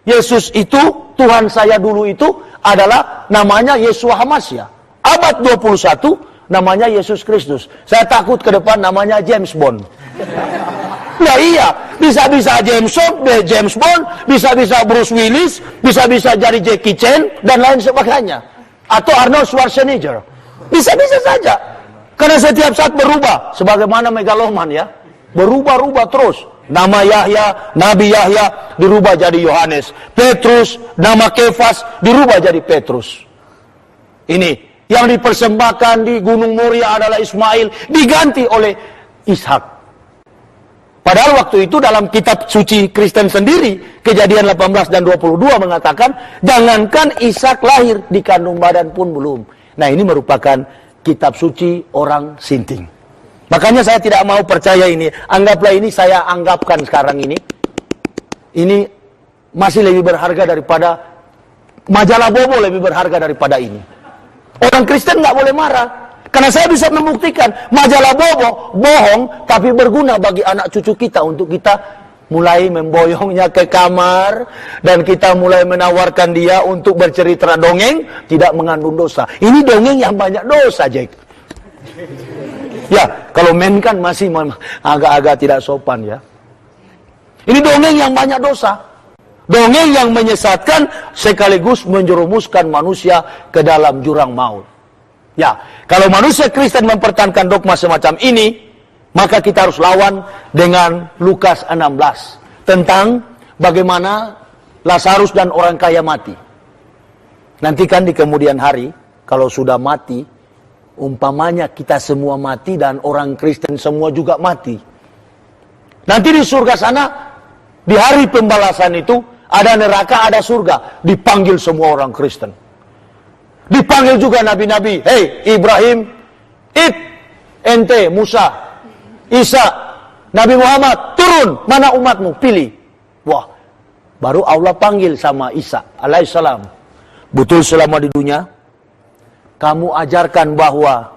Yesus itu, Tuhan saya dulu itu adalah namanya Yeshua Hamasya. Abad 21 namanya Yesus Kristus. Saya takut ke depan namanya James Bond. Nah iya, bisa-bisa James Bond, bisa-bisa Bruce Willis, bisa-bisa jadi Jackie Chan, dan lain sebagainya. Atau Arnold Schwarzenegger. Bisa-bisa saja. Karena setiap saat berubah. Sebagaimana megaloman ya. Berubah-ubah terus. Nama Yahya, Nabi Yahya dirubah jadi Yohanes. Petrus, nama Kefas dirubah jadi Petrus. Ini yang dipersembahkan di Gunung Moria adalah Ismail, diganti oleh Ishak. Padahal waktu itu dalam kitab suci Kristen sendiri, Kejadian 18 dan 22 mengatakan, jangankan Ishak lahir, dikandung badan pun belum. Nah ini merupakan kitab suci orang Sinting. Makanya saya tidak mau percaya ini. Anggaplah ini, saya anggapkan sekarang ini. Ini masih lebih berharga daripada majalah Bobo, lebih berharga daripada ini. Orang Kristen nggak boleh marah. Karena saya bisa membuktikan majalah Bobo bohong, tapi berguna bagi anak cucu kita untuk kita mulai memboyongnya ke kamar dan kita mulai menawarkan dia untuk bercerita dongeng tidak mengandung dosa. Ini dongeng yang banyak dosa, Jack. Ya, kalau men kan masih agak-agak tidak sopan ya. Ini dongeng yang banyak dosa. Dongeng yang menyesatkan sekaligus menjerumuskan manusia ke dalam jurang maut. Ya, kalau manusia Kristen mempertahankan dogma semacam ini, maka kita harus lawan dengan Lukas 16 tentang bagaimana Lazarus dan orang kaya mati. Nanti kan di kemudian hari, kalau sudah mati, umpamanya kita semua mati dan orang Kristen semua juga mati. Nanti di surga sana, di hari pembalasan itu, ada neraka, ada surga. Dipanggil semua orang Kristen. Dipanggil juga nabi-nabi. Hei Ibrahim, ente, Musa, Isa, Nabi Muhammad, turun, mana umatmu, pilih. Wah, baru Allah panggil sama Isa alaihissalam. Betul selama di dunia, kamu ajarkan bahwa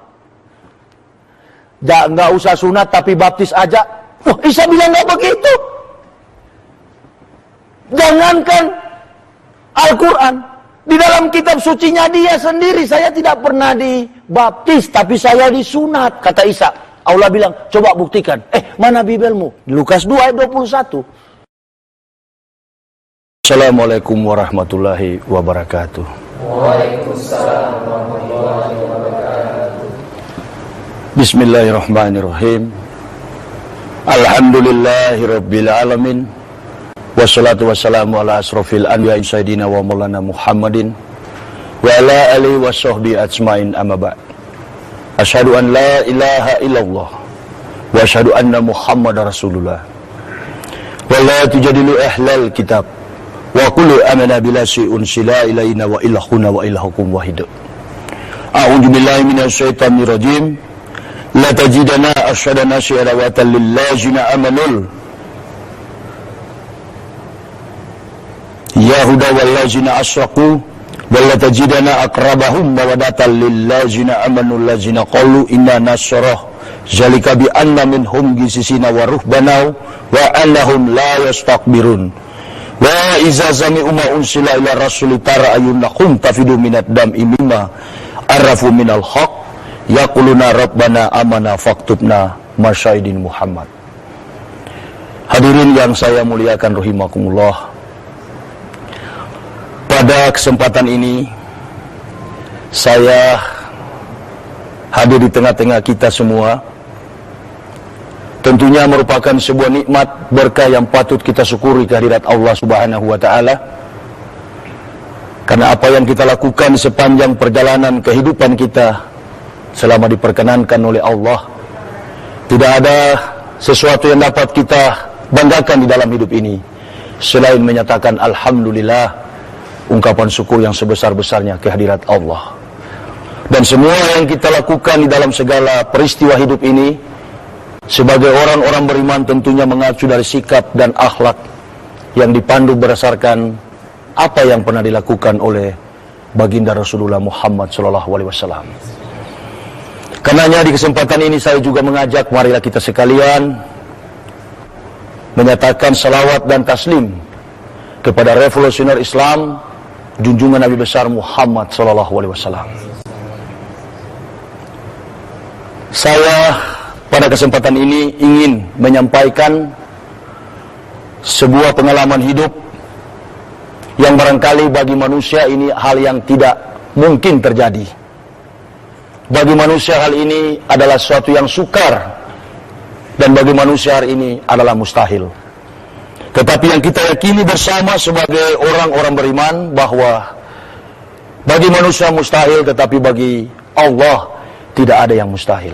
nggak usah sunat tapi baptis aja. Wah, Isa bilang nggak begitu. Jangankan Al-Quran, di dalam kitab sucinya dia sendiri, saya tidak pernah dibaptis tapi saya disunat, kata Isa. Allah bilang, coba buktikan. Mana Bibelmu? Lukas 2 ayat 21. Assalamualaikum warahmatullahi wabarakatuh. Waalaikumsalam warahmatullahi wabarakatuh. Bismillahirrahmanirrahim. Alhamdulillahirabbil alamin. Wassalatu wassalamu ala asrofil anbiya'i sayyidina wa maulana Muhammadin wa ala alihi wa sahbihi ajmain, amma ba'd. Asyhadu an la ilaha illallah wa asyhadu anna Muhammadar Rasulullah. Wa la tujadilu ahlal kitab wa qulu amana bila syai'un sila ilaina wa ilahuna wa ilahukum wahid. A'udzu billahi minasy syaithanir rajim. La tajidana asyadana syai'atan lillazina amanul Yahuda wallazina asyraku walla tajidana aqrabahum mawaddatan lillazina amanu allazina qalu inna nasrah zalika bi anna minhum gisisina wa ruhbana wa annahum la yastakbirun wa iza zami'u ma unsila ila rasuli tara ayunahum tafidu minad dam'i mimma arafu minal haq yaquluna rabbana amana faktubna masyahidin Muhammad. Hadirin yang saya muliakan rahimakumullah, pada kesempatan ini saya hadir di tengah-tengah kita semua. Tentunya merupakan sebuah nikmat berkah yang patut kita syukuri kehadirat Allah Subhanahu wa taala. Karena apa yang kita lakukan sepanjang perjalanan kehidupan kita selama diperkenankan oleh Allah, tidak ada sesuatu yang dapat kita banggakan di dalam hidup ini selain menyatakan alhamdulillah, ungkapan syukur yang sebesar-besarnya kehadirat Allah. Dan semua yang kita lakukan di dalam segala peristiwa hidup ini, sebagai orang-orang beriman tentunya mengacu dari sikap dan akhlak yang dipandu berdasarkan apa yang pernah dilakukan oleh baginda Rasulullah Muhammad SAW. Karenanya di kesempatan ini saya juga mengajak, marilah kita sekalian menyatakan salawat dan taslim kepada revolusioner Islam, junjungan Nabi besar Muhammad SAW. Saya pada kesempatan ini ingin menyampaikan sebuah pengalaman hidup yang barangkali bagi manusia ini hal yang tidak mungkin terjadi. Bagi manusia hal ini adalah sesuatu yang sukar, dan bagi manusia hari ini adalah mustahil. Tetapi yang kita yakini bersama sebagai orang-orang beriman bahwa bagi manusia mustahil, tetapi bagi Allah tidak ada yang mustahil.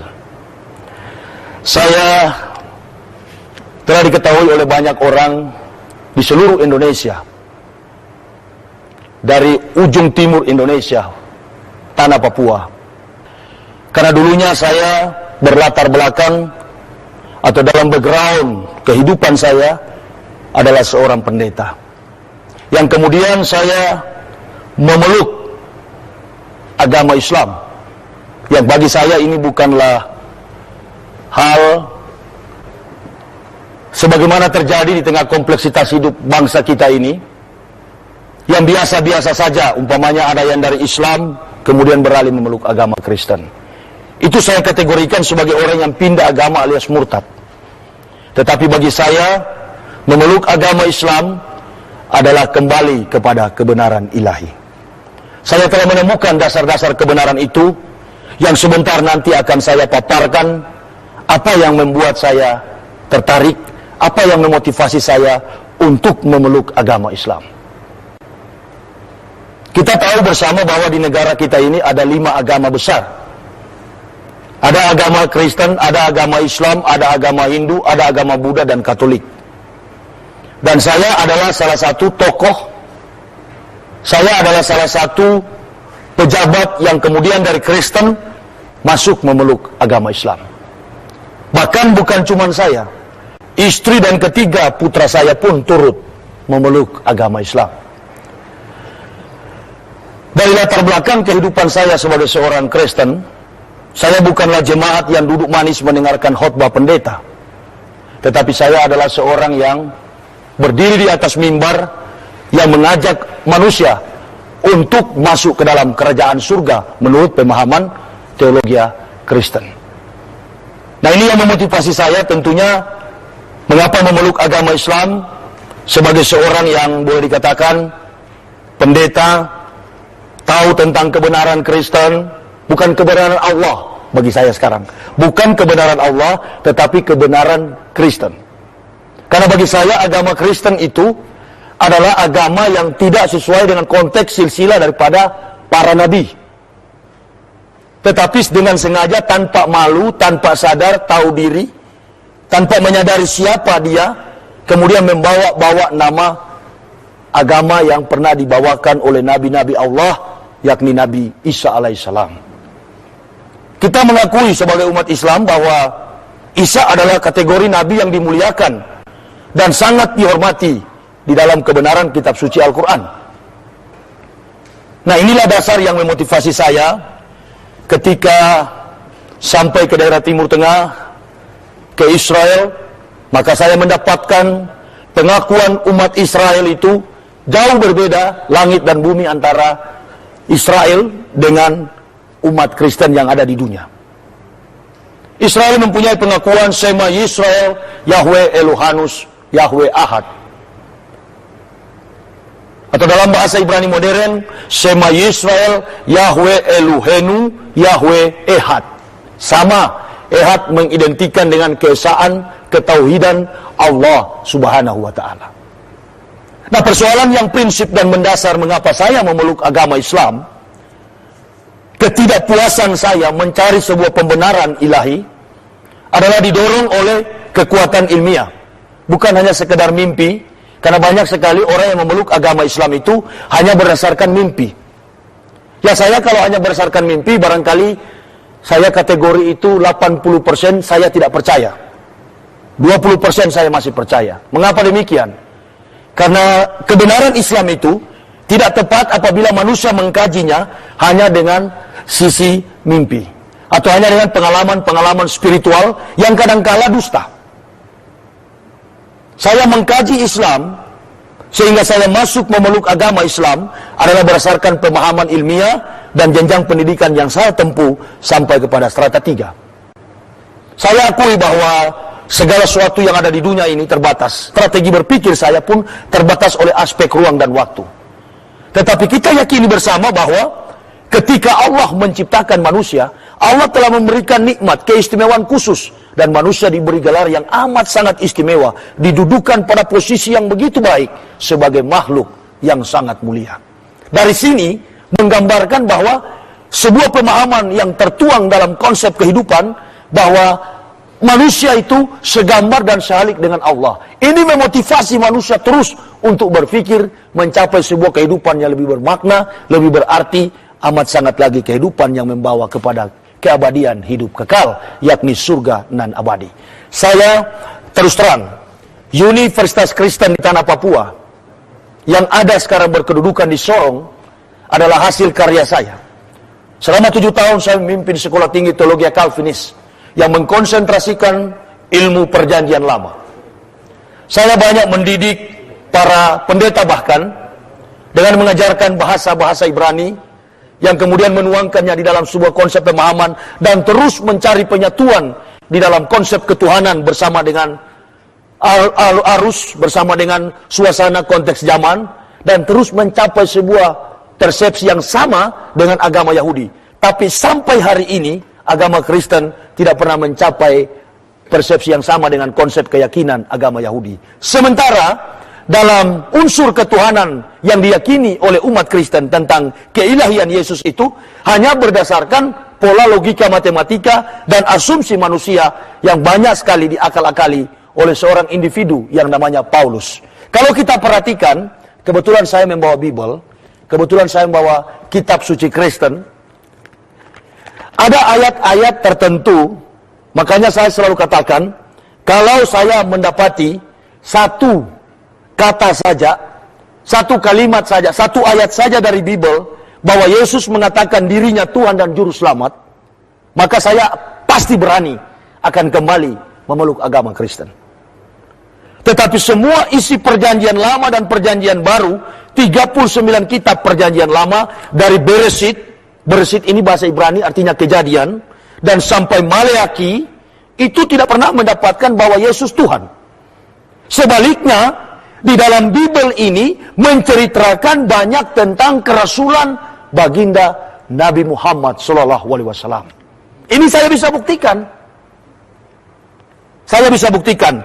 Saya telah diketahui oleh banyak orang di seluruh Indonesia, dari ujung timur Indonesia, tanah Papua. Karena dulunya saya berlatar belakang atau dalam background kehidupan saya adalah seorang pendeta, yang kemudian saya memeluk agama Islam, yang bagi saya ini bukanlah hal sebagaimana terjadi di tengah kompleksitas hidup bangsa kita ini, yang biasa-biasa saja. Umpamanya ada yang dari Islam kemudian beralih memeluk agama Kristen. Itu saya kategorikan sebagai orang yang pindah agama alias murtad. Tetapi bagi saya, memeluk agama Islam adalah kembali kepada kebenaran ilahi. Saya telah menemukan dasar-dasar kebenaran itu, yang sebentar nanti akan saya paparkan. Apa yang membuat saya tertarik, apa yang memotivasi saya untuk memeluk agama Islam. Kita tahu bersama bahwa di negara kita ini ada 5 agama besar. Ada agama Kristen, ada agama Islam, ada agama Hindu, ada agama Buddha dan Katolik. Dan saya adalah salah satu tokoh, saya adalah salah satu pejabat yang kemudian dari Kristen masuk memeluk agama Islam. Bahkan bukan cuma saya, istri dan ketiga putra saya pun turut memeluk agama Islam. Dari latar belakang kehidupan saya sebagai seorang Kristen, saya bukanlah jemaat yang duduk manis mendengarkan khotbah pendeta. Tetapi saya adalah seorang yang berdiri di atas mimbar, yang mengajak manusia untuk masuk ke dalam kerajaan surga menurut pemahaman teologi Kristen. Nah, ini yang memotivasi saya tentunya mengapa memeluk agama Islam sebagai seorang yang boleh dikatakan pendeta, tahu tentang kebenaran Kristen, bukan kebenaran Allah bagi saya sekarang. Bukan kebenaran Allah, tetapi kebenaran Kristen. Karena bagi saya agama Kristen itu adalah agama yang tidak sesuai dengan konteks silsilah daripada para nabi. Tetapi dengan sengaja, tanpa malu, tanpa sadar, tahu diri, tanpa menyadari siapa dia, kemudian membawa-bawa nama agama yang pernah dibawakan oleh nabi-nabi Allah, yakni Nabi Isa alaihissalam. Kita mengakui sebagai umat Islam bahwa Isa adalah kategori nabi yang dimuliakan dan sangat dihormati di dalam kebenaran kitab suci Al-Quran. Nah, inilah dasar yang memotivasi saya ketika sampai ke daerah Timur Tengah, ke Israel, maka saya mendapatkan pengakuan umat Israel itu jauh berbeda langit dan bumi antara Israel dengan umat Kristen yang ada di dunia. Israel mempunyai pengakuan Shema Yisrael, Yahweh Elohanus, Yahweh Ahad. Atau dalam bahasa Ibrani modern, Shema Yisrael, Yahweh Elohenu, Yahweh Ehad. Sama, Ehad mengidentikan dengan keesaan, ketauhidan Allah subhanahu wa ta'ala. Nah, persoalan yang prinsip dan mendasar mengapa saya memeluk agama Islam, ketidakpuasan saya mencari sebuah pembenaran ilahi, adalah didorong oleh kekuatan ilmiah. Bukan hanya sekedar mimpi. Karena banyak sekali orang yang memeluk agama Islam itu hanya berdasarkan mimpi. Ya, saya kalau hanya berdasarkan mimpi, barangkali saya kategori itu 80% saya tidak percaya. 20% saya masih percaya. Mengapa demikian? Karena kebenaran Islam itu tidak tepat apabila manusia mengkajinya hanya dengan sisi mimpi. Atau hanya dengan pengalaman-pengalaman spiritual yang kadangkala dusta. Saya mengkaji Islam Sehingga saya masuk memeluk agama Islam adalah berdasarkan pemahaman ilmiah dan jenjang pendidikan yang saya tempuh sampai kepada strata 3. Saya akui bahwa segala sesuatu yang ada di dunia ini terbatas. Strategi berpikir saya pun terbatas oleh aspek ruang dan waktu. Tetapi kita yakini bersama bahwa ketika Allah menciptakan manusia, Allah telah memberikan nikmat, keistimewaan khusus. Dan manusia diberi gelar yang amat sangat istimewa, didudukan pada posisi yang begitu baik sebagai makhluk yang sangat mulia. Dari sini menggambarkan bahwa sebuah pemahaman yang tertuang dalam konsep kehidupan bahwa manusia itu segambar dan sehalik dengan Allah. Ini memotivasi manusia terus untuk berpikir mencapai sebuah kehidupan yang lebih bermakna, lebih berarti, amat sangat lagi kehidupan yang membawa kepada keabadian hidup kekal, yakni surga nan abadi. Saya terus terang, Universitas Kristen di Tanah Papua yang ada sekarang berkedudukan di Sorong adalah hasil karya saya. Selama 7 tahun saya memimpin Sekolah Tinggi Teologi Calvinis yang mengkonsentrasikan ilmu perjanjian lama. Saya banyak mendidik para pendeta bahkan dengan mengajarkan bahasa-bahasa Ibrani yang kemudian menuangkannya di dalam sebuah konsep pemahaman dan terus mencari penyatuan di dalam konsep ketuhanan bersama dengan arus, bersama dengan suasana konteks zaman, dan terus mencapai sebuah persepsi yang sama dengan agama Yahudi. Tapi sampai hari ini agama Kristen tidak pernah mencapai persepsi yang sama dengan konsep keyakinan agama Yahudi. Sementara dalam unsur ketuhanan yang diyakini oleh umat Kristen tentang keilahian Yesus itu hanya berdasarkan pola logika matematika dan asumsi manusia yang banyak sekali diakal-akali oleh seorang individu yang namanya Paulus. Kalau kita perhatikan, kebetulan saya membawa Bible, kebetulan saya membawa kitab suci Kristen, ada ayat-ayat tertentu, makanya saya selalu katakan, kalau saya mendapati satu kata saja, satu kalimat saja, satu ayat saja dari Bible bahwa Yesus mengatakan dirinya Tuhan dan Juru Selamat, maka saya pasti berani akan kembali memeluk agama Kristen. Tetapi semua isi perjanjian lama dan perjanjian baru, 39 kitab perjanjian lama dari Beresit, Beresit ini bahasa Ibrani artinya kejadian, dan sampai Maleaki, itu tidak pernah mendapatkan bahwa Yesus Tuhan. Sebaliknya, di dalam Bible ini menceritakan banyak tentang kerasulan baginda Nabi Muhammad SAW. Ini saya bisa buktikan. Saya bisa buktikan.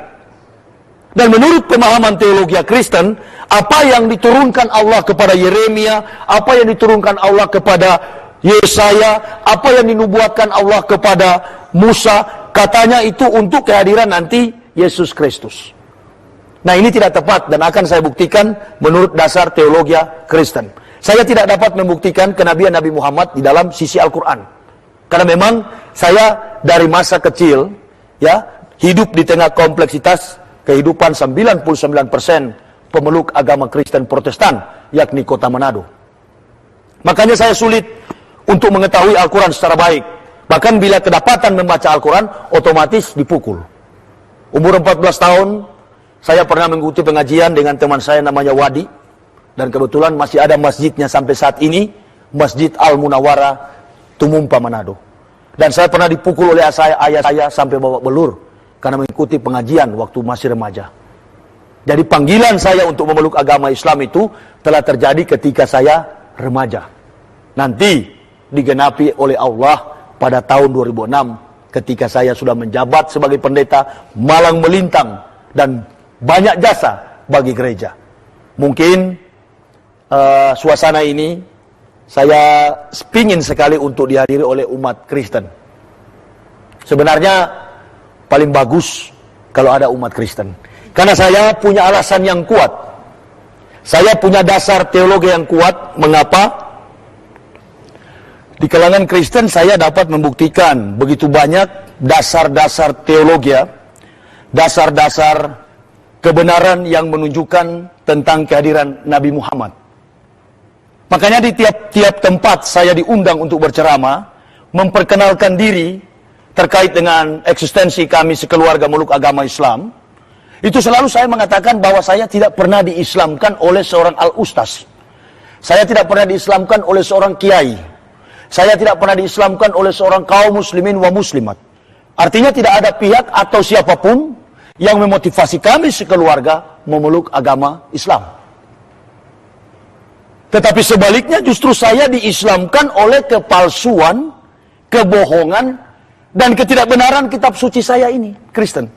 Dan menurut pemahaman teologi Kristen, apa yang diturunkan Allah kepada Yeremia, apa yang diturunkan Allah kepada Yesaya, apa yang dinubuatkan Allah kepada Musa, katanya itu untuk kehadiran nanti Yesus Kristus. Nah, ini tidak tepat dan akan saya buktikan menurut dasar teologi Kristen. Saya tidak dapat membuktikan kenabian Nabi Muhammad di dalam sisi Al-Quran. Karena memang saya dari masa kecil ya hidup di tengah kompleksitas kehidupan 99% pemeluk agama Kristen Protestan, yakni kota Manado. Makanya saya sulit untuk mengetahui Al-Quran secara baik. Bahkan bila kedapatan membaca Al-Quran, otomatis dipukul. Umur 14 tahun, saya pernah mengikuti pengajian dengan teman saya namanya Wadi, dan kebetulan masih ada masjidnya sampai saat ini, Masjid Al-Munawwarah, Tumumpa, Manado. Dan saya pernah dipukul oleh ayah saya sampai bawa belur karena mengikuti pengajian waktu masih remaja. Jadi panggilan saya untuk memeluk agama Islam itu telah terjadi ketika saya remaja. Nanti digenapi oleh Allah pada tahun 2006 ketika saya sudah menjabat sebagai pendeta malang melintang dan banyak jasa bagi gereja. Mungkin suasana ini saya pingin sekali untuk dihadiri oleh umat Kristen. Sebenarnya paling bagus kalau ada umat Kristen. Karena saya punya alasan yang kuat. Saya punya dasar teologi yang kuat. Mengapa? Di kalangan Kristen saya dapat membuktikan begitu banyak dasar-dasar teologi, dasar-dasar kebenaran yang menunjukkan tentang kehadiran Nabi Muhammad. Makanya di tiap-tiap tempat saya diundang untuk berceramah, memperkenalkan diri terkait dengan eksistensi kami sekeluarga meluk agama Islam. Itu selalu saya mengatakan bahwa saya tidak pernah diislamkan oleh seorang al-ustaz. Saya tidak pernah diislamkan oleh seorang kiai. Saya tidak pernah diislamkan oleh seorang kaum muslimin wa muslimat. Artinya tidak ada pihak atau siapapun yang memotivasi kami sekeluarga memeluk agama Islam. Tetapi sebaliknya justru saya diislamkan oleh kepalsuan, kebohongan, dan ketidakbenaran kitab suci saya ini, Kristen.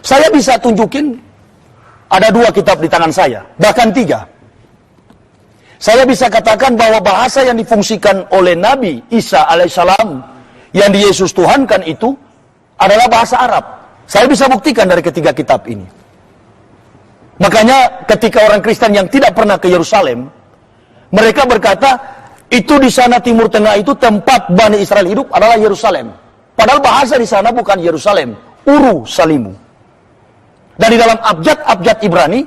Saya bisa tunjukin ada 2 kitab di tangan saya, bahkan 3. Saya bisa katakan bahwa bahasa yang difungsikan oleh Nabi Isa alaihissalam yang di Yesus Tuhankan itu adalah bahasa Arab. Saya bisa buktikan dari ketiga kitab ini. Makanya ketika orang Kristen yang tidak pernah ke Yerusalem, mereka berkata, itu di sana Timur Tengah itu tempat Bani Israel hidup adalah Yerusalem. Padahal bahasa di sana bukan Yerusalem, Uru Salimu. Dan di dalam abjad-abjad Ibrani,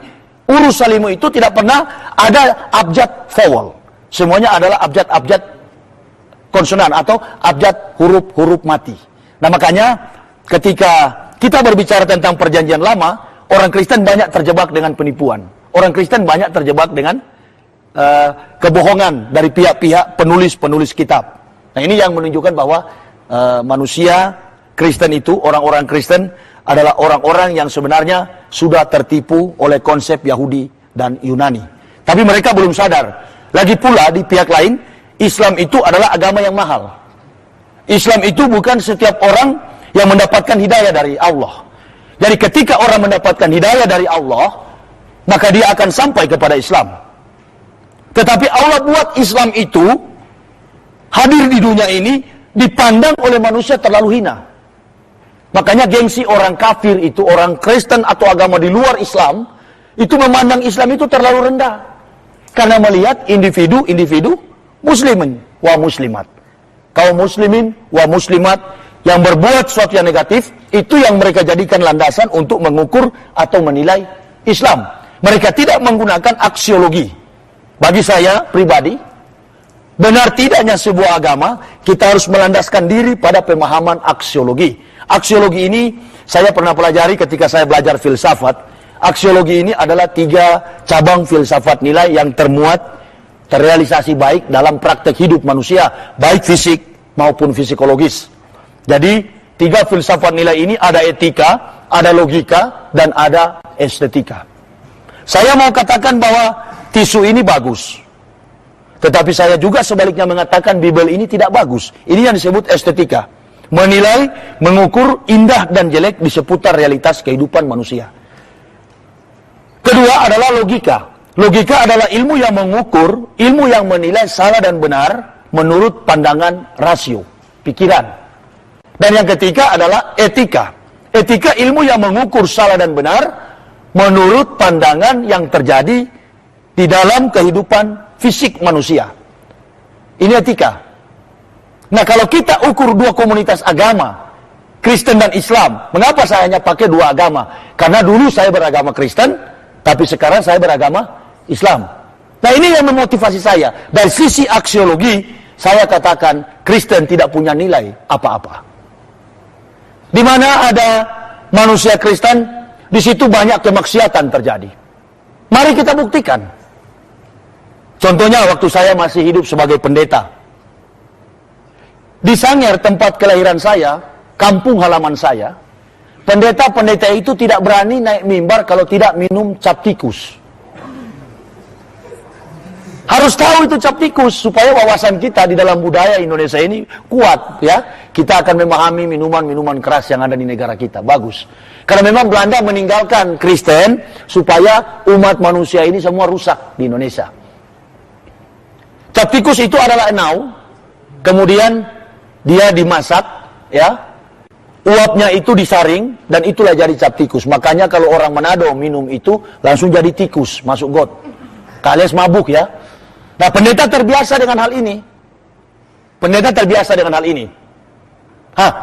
Uru Salimu itu tidak pernah ada abjad vowel. Semuanya adalah abjad-abjad konsonan atau abjad huruf-huruf mati. Nah makanya ketika kita berbicara tentang perjanjian lama, orang Kristen banyak terjebak dengan penipuan. Orang Kristen banyak terjebak dengan kebohongan dari pihak-pihak penulis-penulis kitab. Nah ini yang menunjukkan bahwa manusia Kristen itu, orang-orang Kristen adalah orang-orang yang sebenarnya sudah tertipu oleh konsep Yahudi dan Yunani. Tapi mereka belum sadar. Lagi pula di pihak lain, Islam itu adalah agama yang mahal. Islam itu bukan setiap orang yang mendapatkan hidayah dari Allah. Jadi ketika orang mendapatkan hidayah dari Allah, maka dia akan sampai kepada Islam. Tetapi Allah buat Islam itu hadir di dunia ini dipandang oleh manusia terlalu hina. Makanya gengsi orang kafir itu, orang Kristen atau agama di luar Islam, itu memandang Islam itu terlalu rendah. Karena melihat individu-individu muslimin wa muslimat. Kaum muslimin wa muslimat yang berbuat sesuatu yang negatif, itu yang mereka jadikan landasan untuk mengukur atau menilai Islam. Mereka tidak menggunakan aksiologi. Bagi saya pribadi, benar tidaknya sebuah agama, kita harus melandaskan diri pada pemahaman aksiologi. Aksiologi ini saya pernah pelajari ketika saya belajar filsafat. Aksiologi ini adalah 3 cabang filsafat nilai yang terrealisasi baik dalam praktek hidup manusia, baik fisik maupun psikologis. Jadi 3 filsafat nilai ini ada etika, ada logika, dan ada estetika. Saya mau katakan bahwa tisu ini bagus. Tetapi saya juga sebaliknya mengatakan Bible ini tidak bagus. Ini yang disebut estetika. Menilai, mengukur indah dan jelek di seputar realitas kehidupan manusia. Kedua adalah logika. Logika adalah ilmu yang mengukur, ilmu yang menilai salah dan benar menurut pandangan rasio, pikiran. Dan yang ketiga adalah etika. Etika ilmu yang mengukur salah dan benar menurut pandangan yang terjadi di dalam kehidupan fisik manusia. Ini etika. Nah kalau kita ukur 2 komunitas agama, Kristen dan Islam, mengapa saya hanya pakai 2 agama? Karena dulu saya beragama Kristen, tapi sekarang saya beragama Islam. Nah ini yang memotivasi saya. Dari sisi aksiologi, saya katakan Kristen tidak punya nilai apa-apa. Di mana ada manusia Kristen, di situ banyak kemaksiatan terjadi. Mari kita buktikan. Contohnya waktu saya masih hidup sebagai pendeta. Di Sangir, tempat kelahiran saya, kampung halaman saya, pendeta-pendeta itu tidak berani naik mimbar kalau tidak minum cap tikus. Harus tahu itu cap tikus, supaya wawasan kita di dalam budaya Indonesia ini kuat, ya. Kita akan memahami minuman-minuman keras yang ada di negara kita, bagus. Karena memang Belanda meninggalkan Kristen, supaya umat manusia ini semua rusak di Indonesia. Cap tikus itu adalah enau, kemudian dia dimasak, ya, uapnya itu disaring, dan itulah jadi cap tikus. Makanya kalau orang Manado minum itu, langsung jadi tikus, masuk got. Alias mabuk, ya. Nah, pendeta terbiasa dengan hal ini. Pendeta terbiasa dengan hal ini.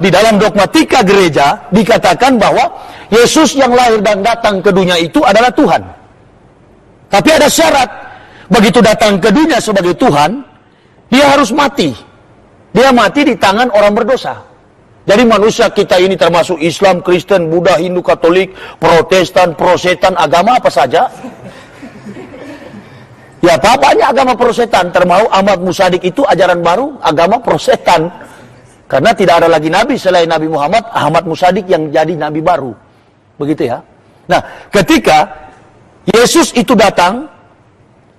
Di dalam dogmatika gereja, dikatakan bahwa Yesus yang lahir dan datang ke dunia itu adalah Tuhan. Tapi ada syarat, begitu datang ke dunia sebagai Tuhan, dia harus mati. Dia mati di tangan orang berdosa. Jadi manusia kita ini termasuk Islam, Kristen, Buddha, Hindu, Katolik, Protestan, Prosetan, agama apa saja. Ya banyak agama Prosetan, termasuk Ahmad Musadik itu ajaran baru, agama Prosetan. Karena tidak ada lagi Nabi selain Nabi Muhammad, Ahmad Musadik yang jadi Nabi baru. Begitu ya. Nah, ketika Yesus itu datang,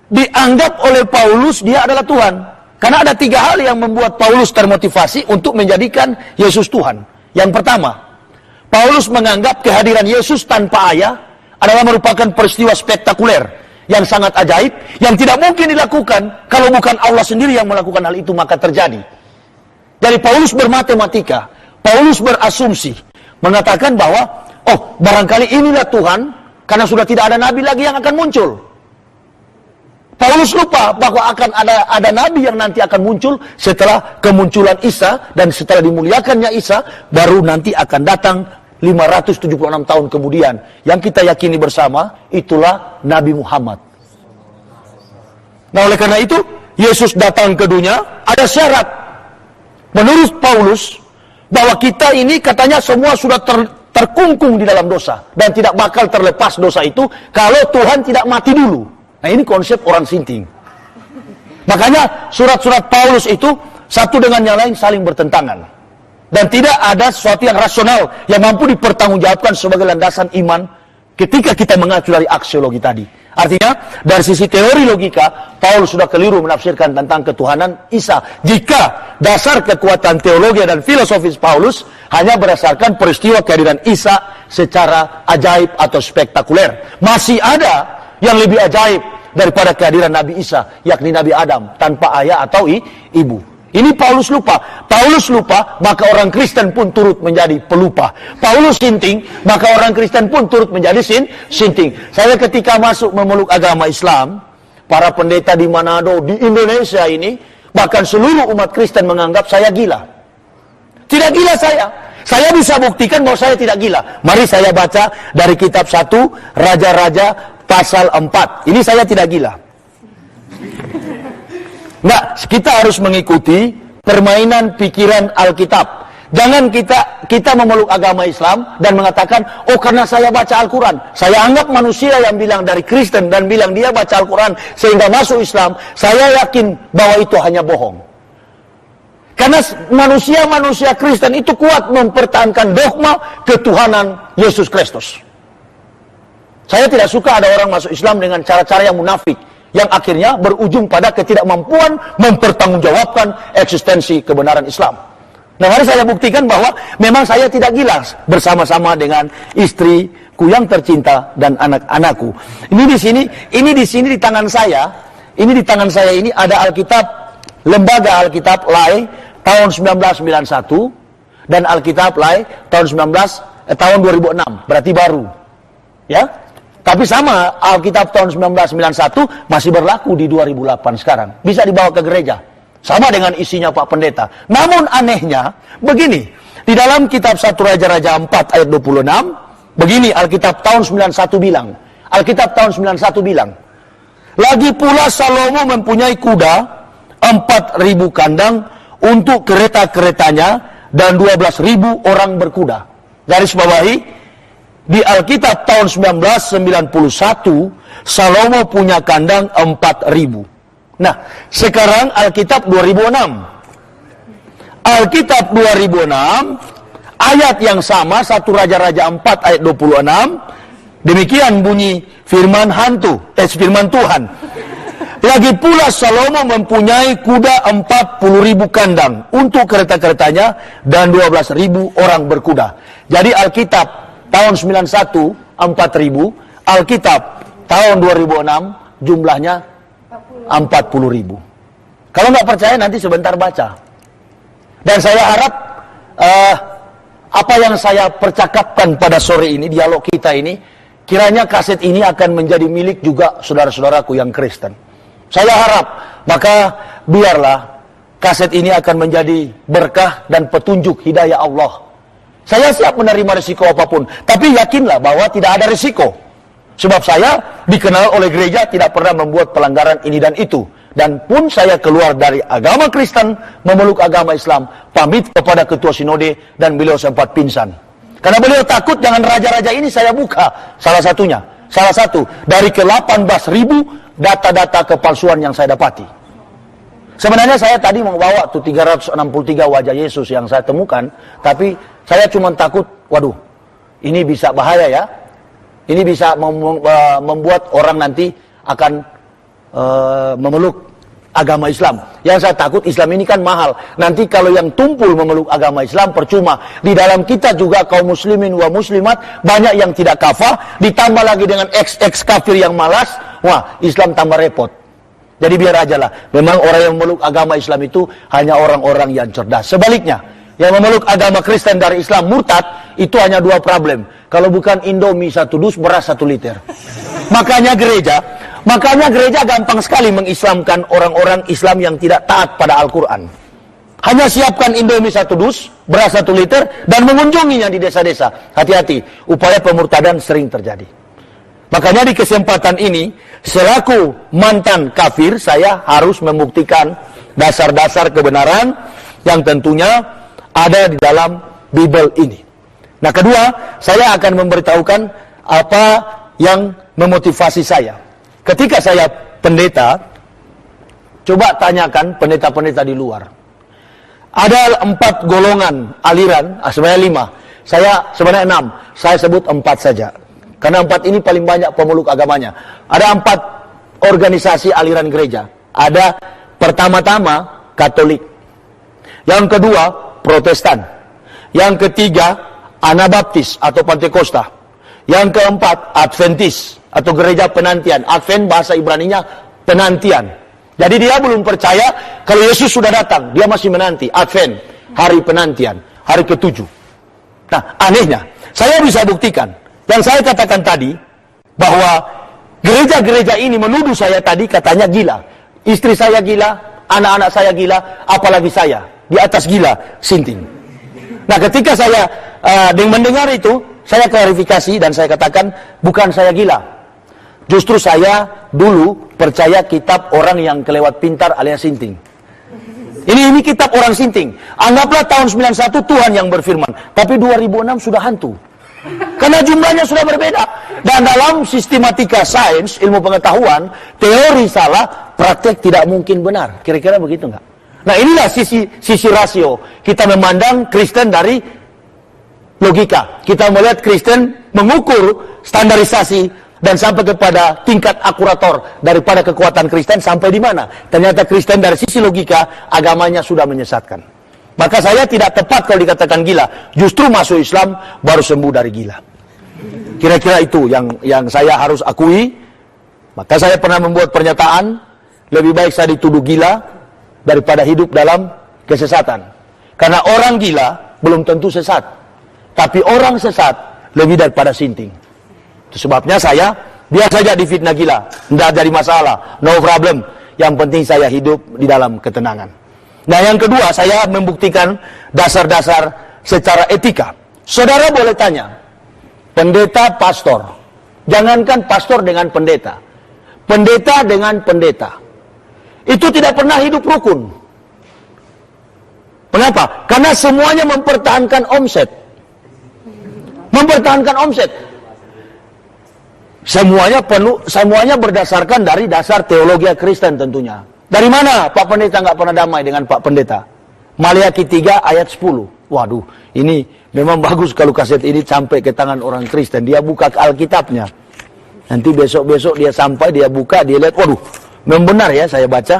dianggap oleh Paulus dia adalah Tuhan. Karena ada 3 hal yang membuat Paulus termotivasi untuk menjadikan Yesus Tuhan. Yang pertama, Paulus menganggap kehadiran Yesus tanpa ayah adalah merupakan peristiwa spektakuler yang sangat ajaib, yang tidak mungkin dilakukan kalau bukan Allah sendiri yang melakukan hal itu maka terjadi. Jadi Paulus bermatematika, Paulus berasumsi, mengatakan bahwa, oh barangkali inilah Tuhan, karena sudah tidak ada nabi lagi yang akan muncul. Paulus lupa bahwa akan ada nabi yang nanti akan muncul setelah kemunculan Isa, dan setelah dimuliakannya Isa, baru nanti akan datang 576 tahun kemudian. Yang kita yakini bersama, itulah Nabi Muhammad. Nah oleh karena itu, Yesus datang ke dunia, ada syarat. Menurut Paulus, bahwa kita ini katanya semua sudah terkungkung di dalam dosa, dan tidak bakal terlepas dosa itu kalau Tuhan tidak mati dulu. Nah ini konsep orang sinting. Makanya surat-surat Paulus itu satu dengan yang lain saling bertentangan. Dan tidak ada sesuatu yang rasional yang mampu dipertanggungjawabkan sebagai landasan iman ketika kita mengacu dari aksiologi tadi. Artinya dari sisi teori logika, Paulus sudah keliru menafsirkan tentang ketuhanan Isa. Jika dasar kekuatan teologi dan filosofis Paulus hanya berdasarkan peristiwa kehadiran Isa secara ajaib atau spektakuler. Masih ada yang lebih ajaib daripada kehadiran Nabi Isa, yakni Nabi Adam tanpa ayah atau ibu. Ini Paulus lupa. Paulus lupa, maka orang Kristen pun turut menjadi pelupa. Paulus sinting, maka orang Kristen pun turut menjadi sinting. Saya ketika masuk memeluk agama Islam, para pendeta di Manado, di Indonesia ini, bahkan seluruh umat Kristen menganggap saya gila. Tidak gila saya. Saya bisa buktikan bahwa saya tidak gila. Mari saya baca dari kitab 1 Raja-Raja pasal 4. Ini saya tidak gila. Nah, kita harus mengikuti permainan pikiran Alkitab. Jangan kita memeluk agama Islam dan mengatakan, oh karena saya baca Al-Quran. Saya anggap manusia yang bilang dari Kristen dan bilang dia baca Al-Quran sehingga masuk Islam, saya yakin bahwa itu hanya bohong. Karena manusia-manusia Kristen itu kuat mempertahankan dogma ketuhanan Yesus Kristus. Saya tidak suka ada orang masuk Islam dengan cara-cara yang munafik, yang akhirnya berujung pada ketidakmampuan mempertanggungjawabkan eksistensi kebenaran Islam. Nah, mari saya buktikan bahwa memang saya tidak gila bersama-sama dengan istriku yang tercinta dan anak-anakku. Ini di sini di tangan saya. Ini di tangan saya ini ada Alkitab, Lembaga Alkitab Lai tahun 1991 dan Alkitab Lai tahun 2006, berarti baru. Ya. Tapi sama, Alkitab tahun 1991 masih berlaku di 2008 sekarang. Bisa dibawa ke gereja. Sama dengan isinya Pak Pendeta. Namun anehnya, begini. Di dalam kitab 1 Raja-Raja 4 ayat 26, begini Alkitab tahun 91 bilang. Alkitab tahun 91 bilang. Lagi pula Salomo mempunyai kuda 4.000 kandang untuk kereta-keretanya dan 12.000 orang berkuda. Garis bawahi, di Alkitab tahun 1991, Salomo punya kandang 4.000. Nah, sekarang Alkitab 2006. Alkitab 2006, ayat yang sama, 1 Raja-Raja 4 ayat 26, demikian bunyi firman firman Tuhan. Lagi pula Salomo mempunyai kuda 40.000 kandang untuk kereta-keretanya dan 12.000 orang berkuda. Jadi Alkitab tahun 91 4.000, Alkitab tahun 2006 jumlahnya 40.000. Kalau nggak percaya nanti sebentar baca. Dan saya harap apa yang saya percakapkan pada sore ini, dialog kita ini, kiranya kaset ini akan menjadi milik juga saudara-saudaraku yang Kristen. Saya harap, maka biarlah kaset ini akan menjadi berkah dan petunjuk hidayah Allah. Saya siap menerima risiko apapun, tapi yakinlah bahwa tidak ada risiko. Sebab saya dikenal oleh gereja tidak pernah membuat pelanggaran ini dan itu. Dan pun saya keluar dari agama Kristen, memeluk agama Islam, pamit kepada ketua sinode, dan beliau sempat pingsan. Karena beliau takut jangan raja-raja ini saya buka. Salah satu dari ke-18.000 data-data kepalsuan yang saya dapati. Sebenarnya saya tadi mau bawa tuh 363 wajah Yesus yang saya temukan, tapi saya cuma takut, waduh, ini bisa bahaya ya. Ini bisa membuat orang nanti akan memeluk agama Islam. Yang saya takut, Islam ini kan mahal. Nanti kalau yang tumpul memeluk agama Islam percuma. Di dalam kita juga kaum muslimin wa muslimat banyak yang tidak kafah, ditambah lagi dengan ex kafir yang malas. Wah, Islam tambah repot. Jadi biar aja lah. Memang orang yang memeluk agama Islam itu hanya orang-orang yang cerdas. Sebaliknya, yang memeluk agama Kristen dari Islam murtad, itu hanya dua problem. Kalau bukan Indomie 1 dus, beras 1 liter. Makanya gereja gampang sekali mengislamkan orang-orang Islam yang tidak taat pada Al-Quran. Hanya siapkan Indomie 1 dus, beras 1 liter, dan mengunjunginya di desa-desa. Hati-hati, upaya pemurtadan sering terjadi. Makanya di kesempatan ini, selaku mantan kafir, saya harus membuktikan dasar-dasar kebenaran yang tentunya ada di dalam Bible ini. Nah, kedua, saya akan memberitahukan apa yang memotivasi saya. Ketika saya pendeta, coba tanyakan pendeta-pendeta di luar. Ada 4 golongan aliran, sebenarnya 5. Saya sebenarnya 6. Saya sebut 4 saja. Karena 4 ini paling banyak pemeluk agamanya. Ada 4 organisasi aliran gereja. Ada pertama-tama Katolik. Yang kedua Protestan. Yang ketiga Anabaptis atau Pantekosta. Yang keempat Adventis atau gereja penantian. Advent bahasa Ibraninya penantian. Jadi dia belum percaya kalau Yesus sudah datang, dia masih menanti Advent, hari penantian, hari ke-7. Nah, anehnya, saya bisa buktikan yang saya katakan tadi bahwa gereja-gereja ini menuduh saya tadi katanya gila. Istri saya gila, anak-anak saya gila, apalagi saya di atas gila sinting. Nah, ketika saya mendengar itu, saya klarifikasi dan saya katakan bukan saya gila. Justru saya dulu percaya kitab orang yang kelewat pintar alias sinting. Ini kitab orang sinting. Anggaplah tahun 91 Tuhan yang berfirman, tapi 2006 sudah hantu. Karena jumlahnya sudah berbeda. Dan dalam sistematika sains, ilmu pengetahuan, teori salah, praktek tidak mungkin benar. Kira-kira begitu enggak? Nah, inilah sisi rasio. Kita memandang Kristen dari logika. Kita melihat Kristen mengukur standarisasi dan sampai kepada tingkat akurator daripada kekuatan Kristen sampai di mana. Ternyata Kristen dari sisi logika agamanya sudah menyesatkan. Maka saya tidak tepat kalau dikatakan gila. Justru masuk Islam baru sembuh dari gila. Kira-kira itu yang saya harus akui. Maka saya pernah membuat pernyataan, lebih baik saya dituduh gila daripada hidup dalam kesesatan. Karena orang gila belum tentu sesat. Tapi orang sesat lebih daripada sinting. Itu sebabnya saya biasa saja difitnah gila. Tidak jadi masalah, no problem. Yang penting saya hidup di dalam ketenangan. Nah, yang kedua, saya membuktikan dasar-dasar secara etika. Saudara boleh tanya, pendeta pastor. Jangankan pastor dengan pendeta. Pendeta dengan pendeta. Itu tidak pernah hidup rukun. Mengapa? Karena semuanya mempertahankan omset. Mempertahankan omset. Semuanya berdasarkan dari dasar teologi Kristen tentunya. Dari mana Pak Pendeta nggak pernah damai dengan Pak Pendeta? Maliaki 3 ayat 10. Waduh, ini memang bagus kalau kaset ini sampai ke tangan orang Kristen. Dia buka Alkitabnya. Nanti besok-besok dia sampai, dia buka, dia lihat, waduh, memang benar ya saya baca.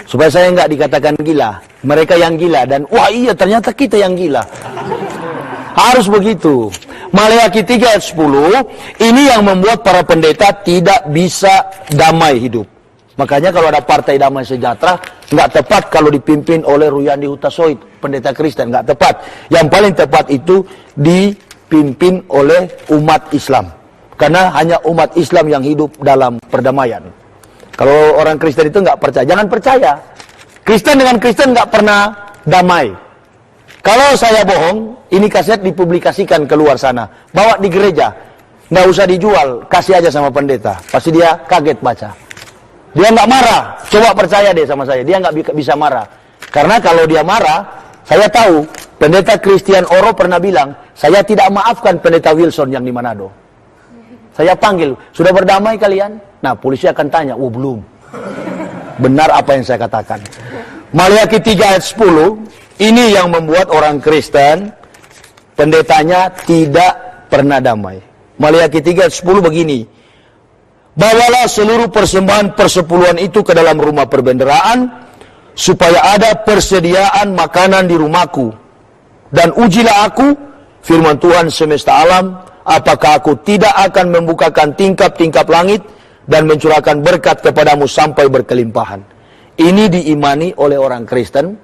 Supaya saya nggak dikatakan gila. Mereka yang gila dan wah iya ternyata kita yang gila. Harus begitu. Maliaki 3 ayat 10, ini yang membuat para pendeta tidak bisa damai hidup. Makanya kalau ada Partai Damai Sejahtera, nggak tepat kalau dipimpin oleh Ruyandi Hutasoit, pendeta Kristen, nggak tepat. Yang paling tepat itu dipimpin oleh umat Islam. Karena hanya umat Islam yang hidup dalam perdamaian. Kalau orang Kristen itu nggak percaya, jangan percaya. Kristen dengan Kristen nggak pernah damai. Kalau saya bohong, ini kaset dipublikasikan keluar sana. Bawa di gereja. Nggak usah dijual, kasih aja sama pendeta. Pasti dia kaget baca. Dia nggak marah. Coba percaya deh sama saya, dia nggak bisa marah. Karena kalau dia marah, saya tahu pendeta Christian Oro pernah bilang, saya tidak maafkan pendeta Wilson yang di Manado. Saya panggil, sudah berdamai kalian? Nah, polisi akan tanya, oh belum. Benar apa yang saya katakan. Maliaki 3 ayat 10, ini yang membuat orang Kristen, pendetanya tidak pernah damai. Maliaki 3 ayat 10 begini, bawalah seluruh persembahan persepuluhan itu ke dalam rumah perbendaharaan, supaya ada persediaan makanan di rumahku. Dan ujilah aku, firman Tuhan semesta alam, apakah aku tidak akan membukakan tingkap-tingkap langit dan mencurahkan berkat kepadamu sampai berkelimpahan. Ini diimani oleh orang Kristen.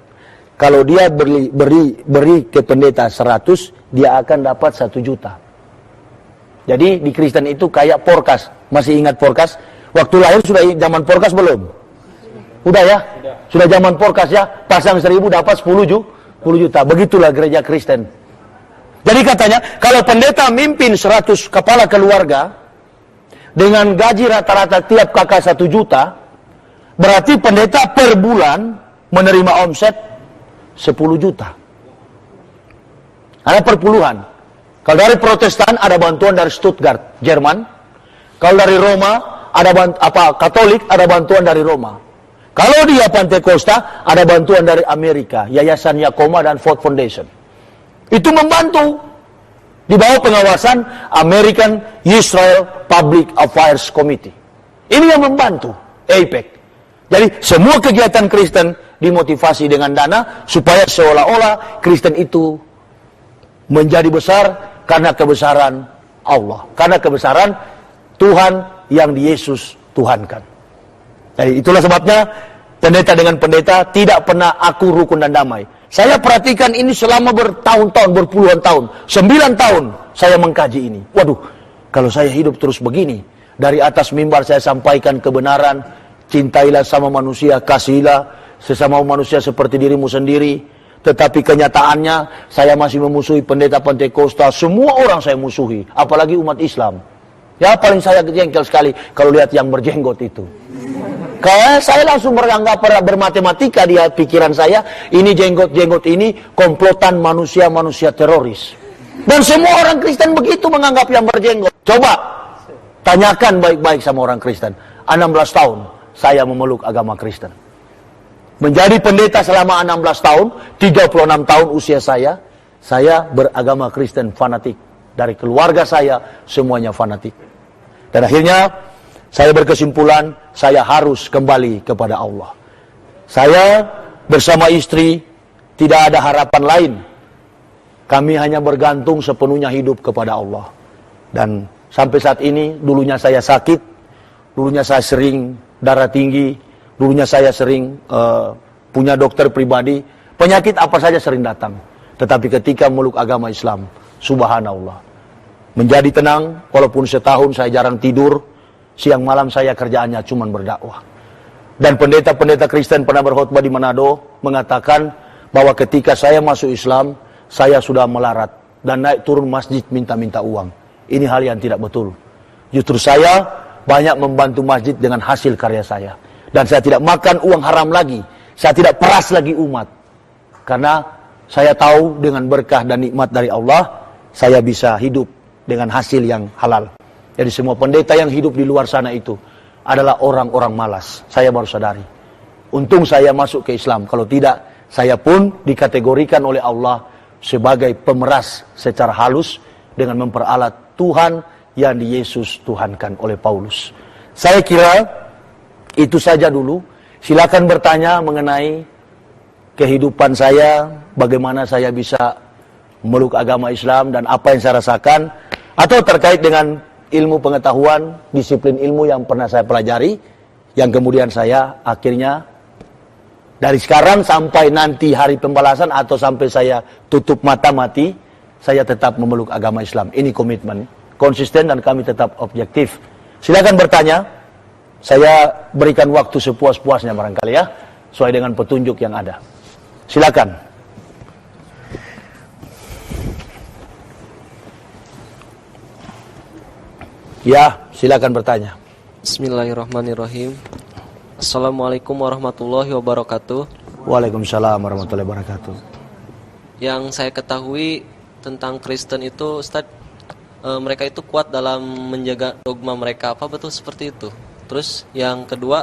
Kalau dia beri ke pendeta 100, dia akan dapat 1 juta. Jadi di Kristen itu kayak porkas. Masih ingat porkas? Waktu lahir sudah zaman porkas belum? Udah ya? Sudah zaman porkas ya? Pasang 1000 dapat 10 juta. Begitulah gereja Kristen. Jadi katanya, kalau pendeta mimpin 100 kepala keluarga, dengan gaji rata-rata tiap kakak 1 juta, berarti pendeta per bulan menerima omset 10 juta. Ada perpuluhan. Kalau dari Protestan ada bantuan dari Stuttgart, Jerman. Kalau dari Roma ada Katolik ada bantuan dari Roma. Kalau dia Pantekosta ada bantuan dari Amerika, Yayasan Yakoma dan Ford Foundation. Itu membantu di bawah pengawasan American Israel Public Affairs Committee. Ini yang membantu AIPAC. Jadi semua kegiatan Kristen dimotivasi dengan dana supaya seolah-olah Kristen itu menjadi besar karena kebesaran Allah, karena kebesaran Tuhan yang di Yesus Tuhankan. Jadi itulah sebabnya pendeta dengan pendeta tidak pernah akur, rukun dan damai. Saya perhatikan ini selama bertahun-tahun, berpuluhan tahun, 9 tahun saya mengkaji ini. Waduh, kalau saya hidup terus begini, dari atas mimbar saya sampaikan kebenaran, cintailah sama manusia, kasihilah sesama manusia seperti dirimu sendiri. Tetapi kenyataannya saya masih memusuhi pendeta Pantekosta. Semua orang saya musuhi, apalagi umat Islam. Ya paling saya jengkel sekali kalau lihat yang berjenggot itu. Kayak saya langsung bermatematika di pikiran saya, ini jenggot-jenggot ini komplotan manusia-manusia teroris. Dan semua orang Kristen begitu menganggap yang berjenggot. Coba tanyakan baik-baik sama orang Kristen. 16 tahun saya memeluk agama Kristen. Menjadi pendeta selama 16 tahun, 36 tahun usia saya beragama Kristen fanatik. Dari keluarga saya, semuanya fanatik. Dan akhirnya, saya berkesimpulan, saya harus kembali kepada Allah. Saya bersama istri, tidak ada harapan lain. Kami hanya bergantung sepenuhnya hidup kepada Allah. Dan sampai saat ini, dulunya saya sakit, dulunya saya sering darah tinggi, dulunya saya sering punya dokter pribadi, penyakit apa saja sering datang. Tetapi ketika meluk agama Islam, subhanallah, menjadi tenang, walaupun setahun saya jarang tidur, siang malam saya kerjaannya cuma berdakwah. Dan pendeta-pendeta Kristen pernah berkhotbah di Manado, mengatakan bahwa ketika saya masuk Islam, saya sudah melarat, dan naik turun masjid minta-minta uang. Ini hal yang tidak betul. Justru saya banyak membantu masjid dengan hasil karya saya. Dan saya tidak makan uang haram lagi. Saya tidak peras lagi umat. Karena saya tahu dengan berkah dan nikmat dari Allah, saya bisa hidup dengan hasil yang halal. Jadi semua pendeta yang hidup di luar sana itu adalah orang-orang malas. Saya baru sadari. Untung saya masuk ke Islam. Kalau tidak, saya pun dikategorikan oleh Allah sebagai pemeras secara halus dengan memperalat Tuhan yang di Yesus Tuhankan oleh Paulus. Saya kira itu saja dulu. Silakan bertanya mengenai kehidupan saya, bagaimana saya bisa memeluk agama Islam dan apa yang saya rasakan, atau terkait dengan ilmu pengetahuan, disiplin ilmu yang pernah saya pelajari, yang kemudian saya akhirnya dari sekarang sampai nanti hari pembalasan atau sampai saya tutup mata mati, saya tetap memeluk agama Islam. Ini komitmen, konsisten dan kami tetap objektif. Silakan bertanya. Saya berikan waktu sepuas-puasnya barangkali ya, sesuai dengan petunjuk yang ada. Silakan. Ya, silakan bertanya. Bismillahirrahmanirrahim. Assalamualaikum warahmatullahi wabarakatuh. Waalaikumsalam warahmatullahi wabarakatuh. Yang saya ketahui tentang Kristen itu, Ustadz, mereka itu kuat dalam menjaga dogma mereka. Apa betul seperti itu? Terus yang kedua,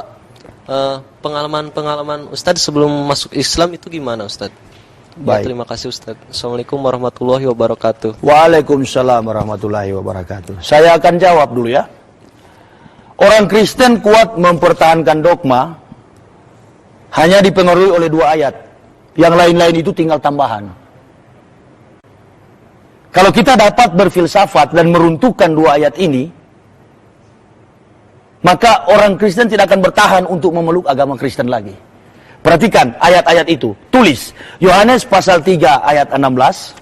pengalaman Ustadz sebelum masuk Islam itu gimana, Ustadz? Baik. Terima kasih, Ustadz. Assalamualaikum warahmatullahi wabarakatuh. Waalaikumsalam warahmatullahi wabarakatuh. Saya akan jawab dulu ya. Orang Kristen kuat mempertahankan dogma hanya dipengaruhi oleh 2 ayat. Yang lain-lain itu tinggal tambahan. Kalau kita dapat berfilsafat dan meruntuhkan 2 ayat ini, maka orang Kristen tidak akan bertahan untuk memeluk agama Kristen lagi. Perhatikan ayat-ayat itu. Tulis Yohanes pasal 3 ayat 16.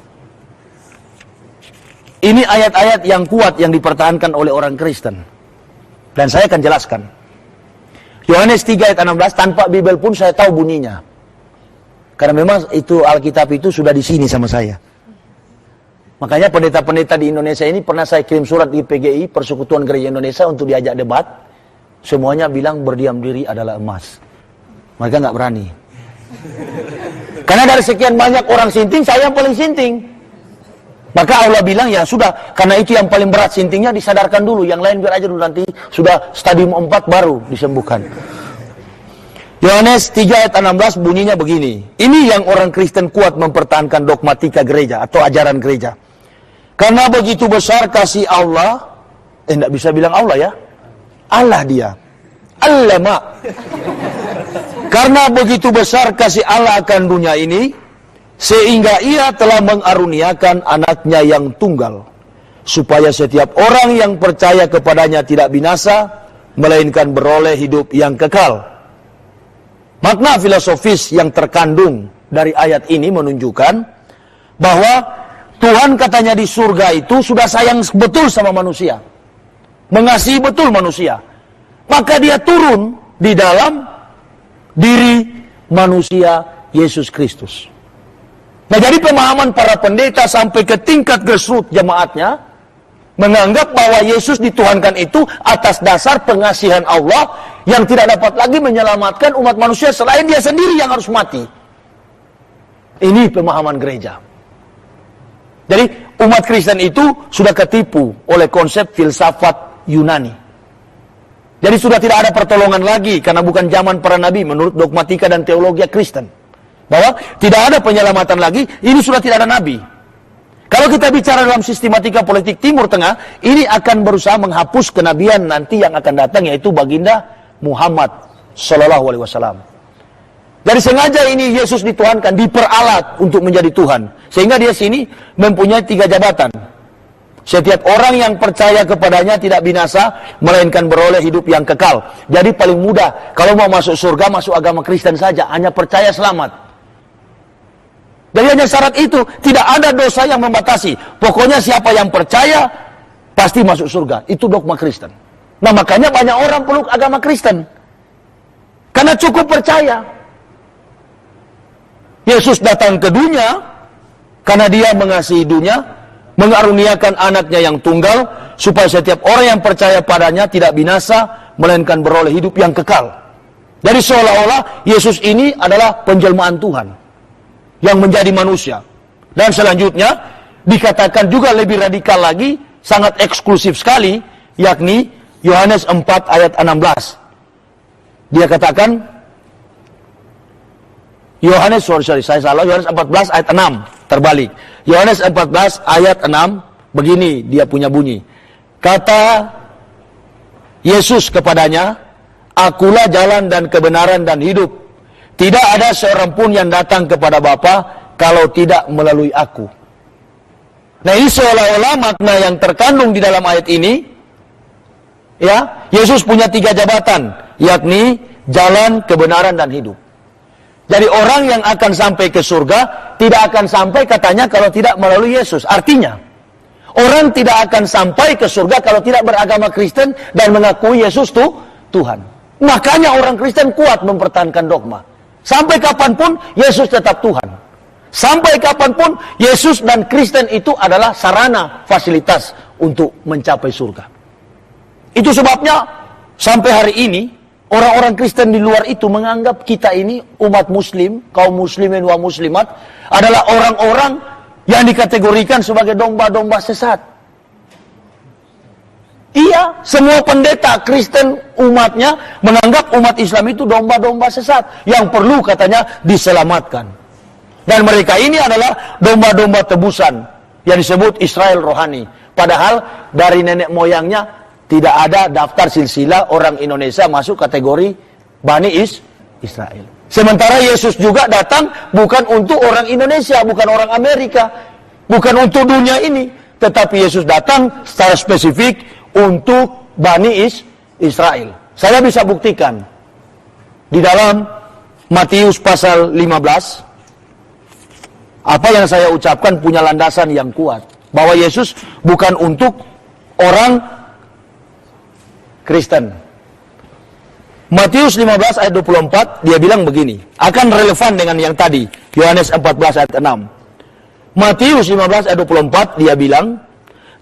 Ini ayat-ayat yang kuat yang dipertahankan oleh orang Kristen. Dan saya akan jelaskan. Yohanes 3 ayat 16, tanpa Bible pun saya tahu bunyinya. Karena memang itu Alkitab itu sudah di sini sama saya. Makanya pendeta-pendeta di Indonesia ini pernah saya kirim surat di PGI, Persekutuan Gereja Indonesia, untuk diajak debat. Semuanya bilang berdiam diri adalah emas. Mereka nggak berani. Karena dari sekian banyak orang sinting, saya yang paling sinting. Maka Allah bilang, ya sudah, karena itu yang paling berat sintingnya disadarkan dulu, yang lain biar aja dulu, nanti sudah stadium 4 baru disembuhkan. Yohanes 3 ayat 16 bunyinya begini. Ini yang orang Kristen kuat mempertahankan dogmatika gereja atau ajaran gereja. Karena begitu besar kasih Allah, enggak bisa bilang Allah ya. Allah dia. Allah mak. Karena begitu besar kasih Allah akan dunia ini, sehingga ia telah mengaruniakan anaknya yang tunggal, supaya setiap orang yang percaya kepadanya tidak binasa, melainkan beroleh hidup yang kekal. Makna filosofis yang terkandung dari ayat ini menunjukkan bahwa Tuhan katanya di surga itu sudah sayang betul sama manusia, mengasihi betul manusia. Maka dia turun di dalam diri manusia Yesus Kristus. Nah, jadi pemahaman para pendeta sampai ke tingkat grassroots jemaatnya menganggap bahwa Yesus dituhankan itu atas dasar pengasihan Allah yang tidak dapat lagi menyelamatkan umat manusia selain dia sendiri yang harus mati. Ini pemahaman gereja. Jadi umat Kristen itu sudah ketipu oleh konsep filsafat Yunani. Jadi sudah tidak ada pertolongan lagi karena bukan zaman para nabi menurut dogmatika dan teologi Kristen. Bahwa tidak ada penyelamatan lagi, ini sudah tidak ada nabi. Kalau kita bicara dalam sistematika politik Timur Tengah, ini akan berusaha menghapus kenabian nanti yang akan datang, yaitu baginda Muhammad Sallallahu Alaihi Wasallam. Jadi sengaja ini Yesus dituhankan, diperalat untuk menjadi Tuhan. Sehingga dia sini mempunyai 3 jabatan. Setiap orang yang percaya kepadanya tidak binasa, melainkan beroleh hidup yang kekal. Jadi paling mudah, kalau mau masuk surga, masuk agama Kristen saja, hanya percaya selamat. Jadi hanya syarat itu, tidak ada dosa yang membatasi. Pokoknya siapa yang percaya, pasti masuk surga. Itu dogma Kristen. Nah makanya banyak orang peluk agama Kristen. Karena cukup percaya. Yesus datang ke dunia, karena dia mengasihi dunia, mengaruniakan anaknya yang tunggal, supaya setiap orang yang percaya padanya tidak binasa, melainkan beroleh hidup yang kekal. Jadi seolah-olah Yesus ini adalah penjelmaan Tuhan yang menjadi manusia. Dan selanjutnya dikatakan juga lebih radikal lagi, sangat eksklusif sekali, yakni Yohanes 4 ayat 16. Dia katakan Yohanes 14 ayat 6, terbalik. Yohanes 14 ayat 6 begini dia punya bunyi. Kata Yesus kepadanya, "Akulah jalan dan kebenaran dan hidup. Tidak ada seorang pun yang datang kepada Bapa kalau tidak melalui aku." Nah, ini seolah-olah makna yang terkandung di dalam ayat ini, ya, Yesus punya 3 jabatan, yakni jalan, kebenaran, dan hidup. Jadi orang yang akan sampai ke surga tidak akan sampai katanya kalau tidak melalui Yesus. Artinya, orang tidak akan sampai ke surga kalau tidak beragama Kristen dan mengakui Yesus itu Tuhan. Makanya orang Kristen kuat mempertahankan dogma. Sampai kapanpun Yesus tetap Tuhan. Sampai kapanpun Yesus dan Kristen itu adalah sarana fasilitas untuk mencapai surga. Itu sebabnya sampai hari ini Orang-orang Kristen di luar itu menganggap kita ini umat muslim, kaum muslimin wa muslimat, adalah orang-orang yang dikategorikan sebagai domba-domba sesat. Iya, semua pendeta Kristen umatnya menganggap umat Islam itu domba-domba sesat yang perlu katanya diselamatkan. Dan mereka ini adalah domba-domba tebusan yang disebut Israel rohani. Padahal dari nenek moyangnya tidak ada daftar silsilah orang Indonesia masuk kategori Bani Israel. Sementara Yesus juga datang bukan untuk orang Indonesia, bukan orang Amerika, bukan untuk dunia ini. Tetapi Yesus datang secara spesifik untuk Bani Israel. Saya bisa buktikan di dalam Matius pasal 15. Apa yang saya ucapkan punya landasan yang kuat. Bahwa Yesus bukan untuk orang Kristen. Matius 15 ayat 24, dia bilang begini. Akan relevan dengan yang tadi. Yohanes 14 ayat 6. Matius 15 ayat 24, dia bilang,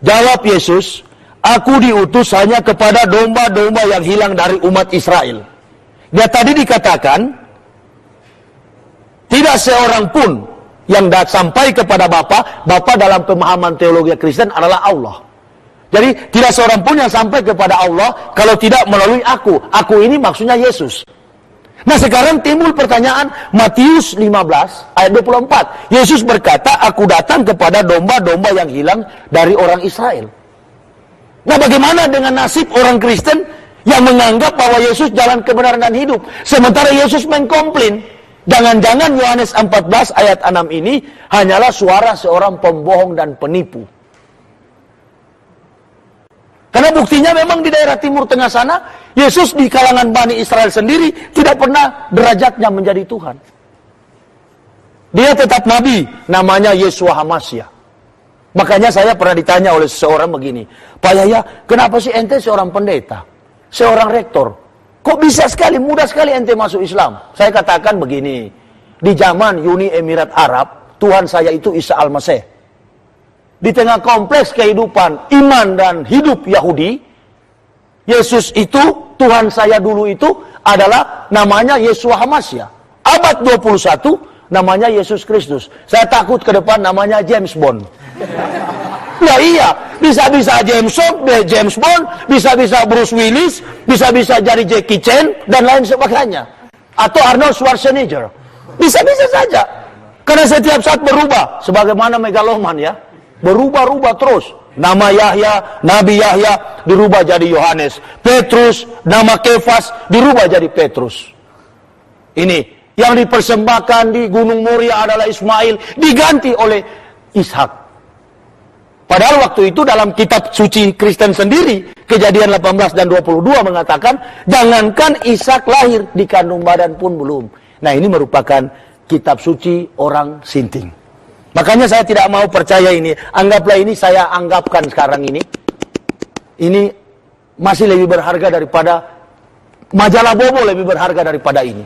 jawab Yesus, aku diutus hanya kepada domba-domba yang hilang dari umat Israel. Dia tadi dikatakan, tidak seorang pun yang sampai kepada Bapa dalam pemahaman teologi Kristen adalah Allah. Jadi tidak seorang pun yang sampai kepada Allah kalau tidak melalui aku. Aku ini maksudnya Yesus. Nah sekarang timbul pertanyaan Matius 15 ayat 24. Yesus berkata, aku datang kepada domba-domba yang hilang dari orang Israel. Nah bagaimana dengan nasib orang Kristen yang menganggap bahwa Yesus jalan kebenaran dan hidup, sementara Yesus mengkomplain? Jangan-jangan Yohanes 14 ayat 6 ini hanyalah suara seorang pembohong dan penipu. Karena buktinya memang di daerah Timur Tengah sana, Yesus di kalangan Bani Israel sendiri tidak pernah derajatnya menjadi Tuhan. Dia tetap Nabi, namanya Yeshua Hamasya. Makanya saya pernah ditanya oleh seseorang begini, Pak Yahya, kenapa sih ente seorang pendeta, seorang rektor? Kok bisa sekali, mudah sekali ente masuk Islam? Saya katakan begini, di zaman Uni Emirat Arab, Tuhan saya itu Isa Al-Masih. Di tengah kompleks kehidupan iman dan hidup Yahudi, Yesus itu, Tuhan saya dulu itu adalah namanya Yeshua Hamasya. Abad 21, namanya Yesus Kristus. Saya takut ke depan namanya James Bond. Ya iya, bisa-bisa James Bond, bisa-bisa Bruce Willis, bisa-bisa jadi Jackie Chan, dan lain sebagainya. Atau Arnold Schwarzenegger. Bisa-bisa saja. Karena setiap saat berubah, sebagaimana megaloman ya. Berubah-ubah terus. Nama Yahya, Nabi Yahya, dirubah jadi Yohanes. Petrus, nama Kefas, dirubah jadi Petrus. Ini, yang dipersembahkan di Gunung Moria adalah Ismail, diganti oleh Ishak. Padahal waktu itu dalam kitab suci Kristen sendiri, Kejadian 18 dan 22 mengatakan, jangankan Ishak lahir, di kandung badan pun belum. Nah ini merupakan kitab suci orang Sinting. Makanya saya tidak mau percaya ini. Anggaplah ini saya anggapkan sekarang ini. Ini masih lebih berharga daripada majalah Bobo, lebih berharga daripada ini.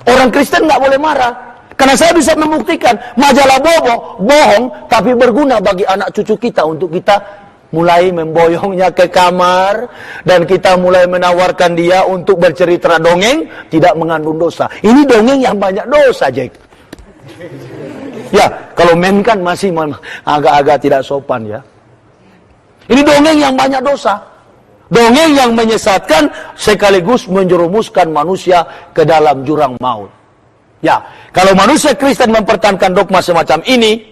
Orang Kristen nggak boleh marah. Karena saya bisa membuktikan majalah Bobo bohong, tapi berguna bagi anak cucu kita untuk kita mulai memboyongnya ke kamar dan kita mulai menawarkan dia untuk bercerita dongeng tidak mengandung dosa. Ini dongeng yang banyak dosa, Jack. Ya, kalau men kan masih agak-agak tidak sopan ya. Ini dongeng yang banyak dosa. Dongeng yang menyesatkan sekaligus menjerumuskan manusia ke dalam jurang maut. Ya, kalau manusia Kristen mempertahankan dogma semacam ini,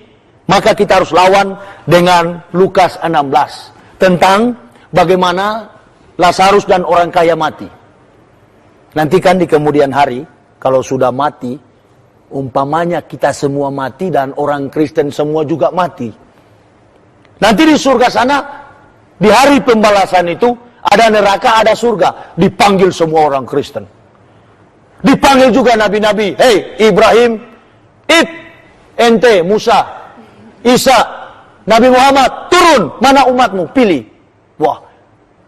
maka kita harus lawan dengan Lukas 16 tentang bagaimana Lazarus dan orang kaya mati. Nanti kan di kemudian hari, kalau sudah mati, umpamanya kita semua mati dan orang Kristen semua juga mati. Nanti di surga sana, di hari pembalasan itu, ada neraka, ada surga, dipanggil semua orang Kristen. Dipanggil juga nabi-nabi, hei Ibrahim, ente, Musa, Isa, Nabi Muhammad, turun, mana umatmu, pilih. Wah,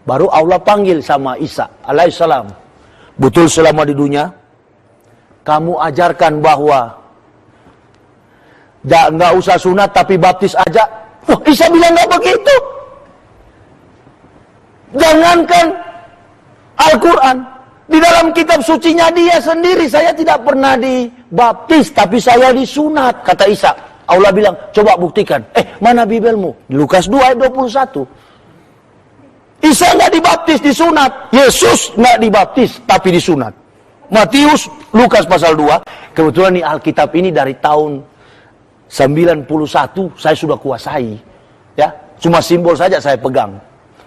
baru Allah panggil sama Isa alaihissalam. Betul selama di dunia, kamu ajarkan bahwa nggak usah sunat tapi baptis aja. Wah, Isa bilang nggak begitu. Jangankan Al-Quran, Di dalam kitab sucinya dia sendiri, saya tidak pernah dibaptis, tapi saya disunat, kata Isa. Allah bilang, coba buktikan. Mana Bibelmu? Lukas 2 ayat 21. Isa nggak dibaptis, disunat. Yesus nggak dibaptis, tapi disunat. Matius, Lukas pasal 2. Kebetulan nih Alkitab ini dari tahun 91 saya sudah kuasai. Ya, cuma simbol saja saya pegang.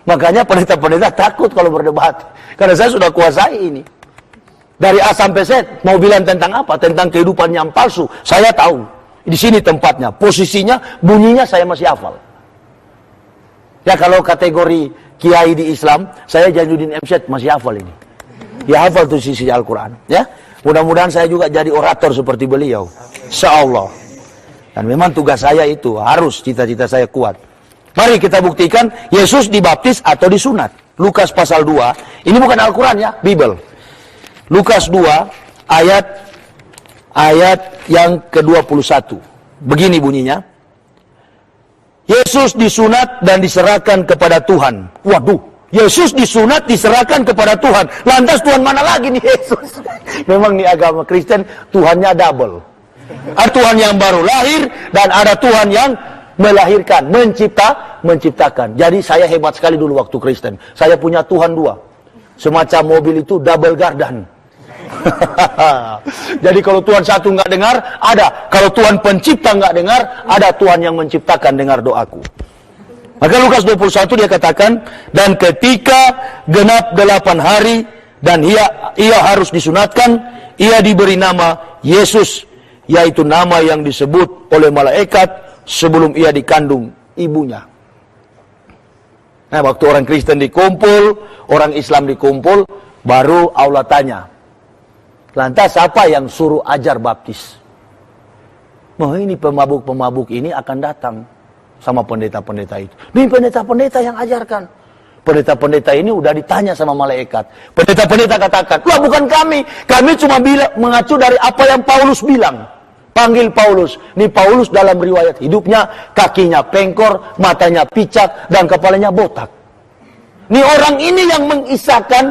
Makanya pendeta-pendeta takut kalau berdebat. Karena saya sudah kuasai ini. Dari A sampai Z, mau bilang tentang apa? Tentang kehidupan yang palsu. Saya tahu. Di sini tempatnya, posisinya, bunyinya saya masih hafal. Ya kalau kategori kiai di Islam, saya Jainuddin MZ masih hafal ini. Ya hafal tuh sisi Al-Quran. Ya, mudah-mudahan saya juga jadi orator seperti beliau. Insyaallah. Dan memang tugas saya itu, harus cita-cita saya kuat. Mari kita buktikan Yesus dibaptis atau disunat. Lukas pasal 2. Ini bukan Al-Quran ya, Bible. Lukas 2 ayat yang ke-21. Begini bunyinya. Yesus disunat dan diserahkan kepada Tuhan. Waduh, Yesus disunat diserahkan kepada Tuhan. Lantas Tuhan mana lagi nih Yesus? Memang nih agama Kristen Tuhannya double. Ada Tuhan yang baru lahir dan ada Tuhan yang melahirkan, menciptakan. Jadi saya hebat sekali dulu waktu Kristen. Saya punya Tuhan 2. Semacam mobil itu double gardan. Jadi kalau Tuhan satu nggak dengar, ada. Kalau Tuhan pencipta nggak dengar, ada Tuhan yang menciptakan dengar doaku. Maka Lukas 21 dia katakan, dan ketika genap 8 hari dan ia harus disunatkan, ia diberi nama Yesus, yaitu nama yang disebut oleh malaikat sebelum ia dikandung ibunya. Nah, waktu orang Kristen dikumpul, orang Islam dikumpul, baru Allah tanya, lantas siapa yang suruh ajar baptis? Ini pemabuk-pemabuk ini akan datang sama pendeta-pendeta itu. Ini pendeta-pendeta yang ajarkan. Pendeta-pendeta ini udah ditanya sama malaikat. Pendeta-pendeta katakan, wah bukan kami. Kami cuma mengacu dari apa yang Paulus bilang. Panggil Paulus. Ini Paulus dalam riwayat hidupnya, kakinya pengkor, matanya picak, dan kepalanya botak. Ini orang ini yang mengisahkan,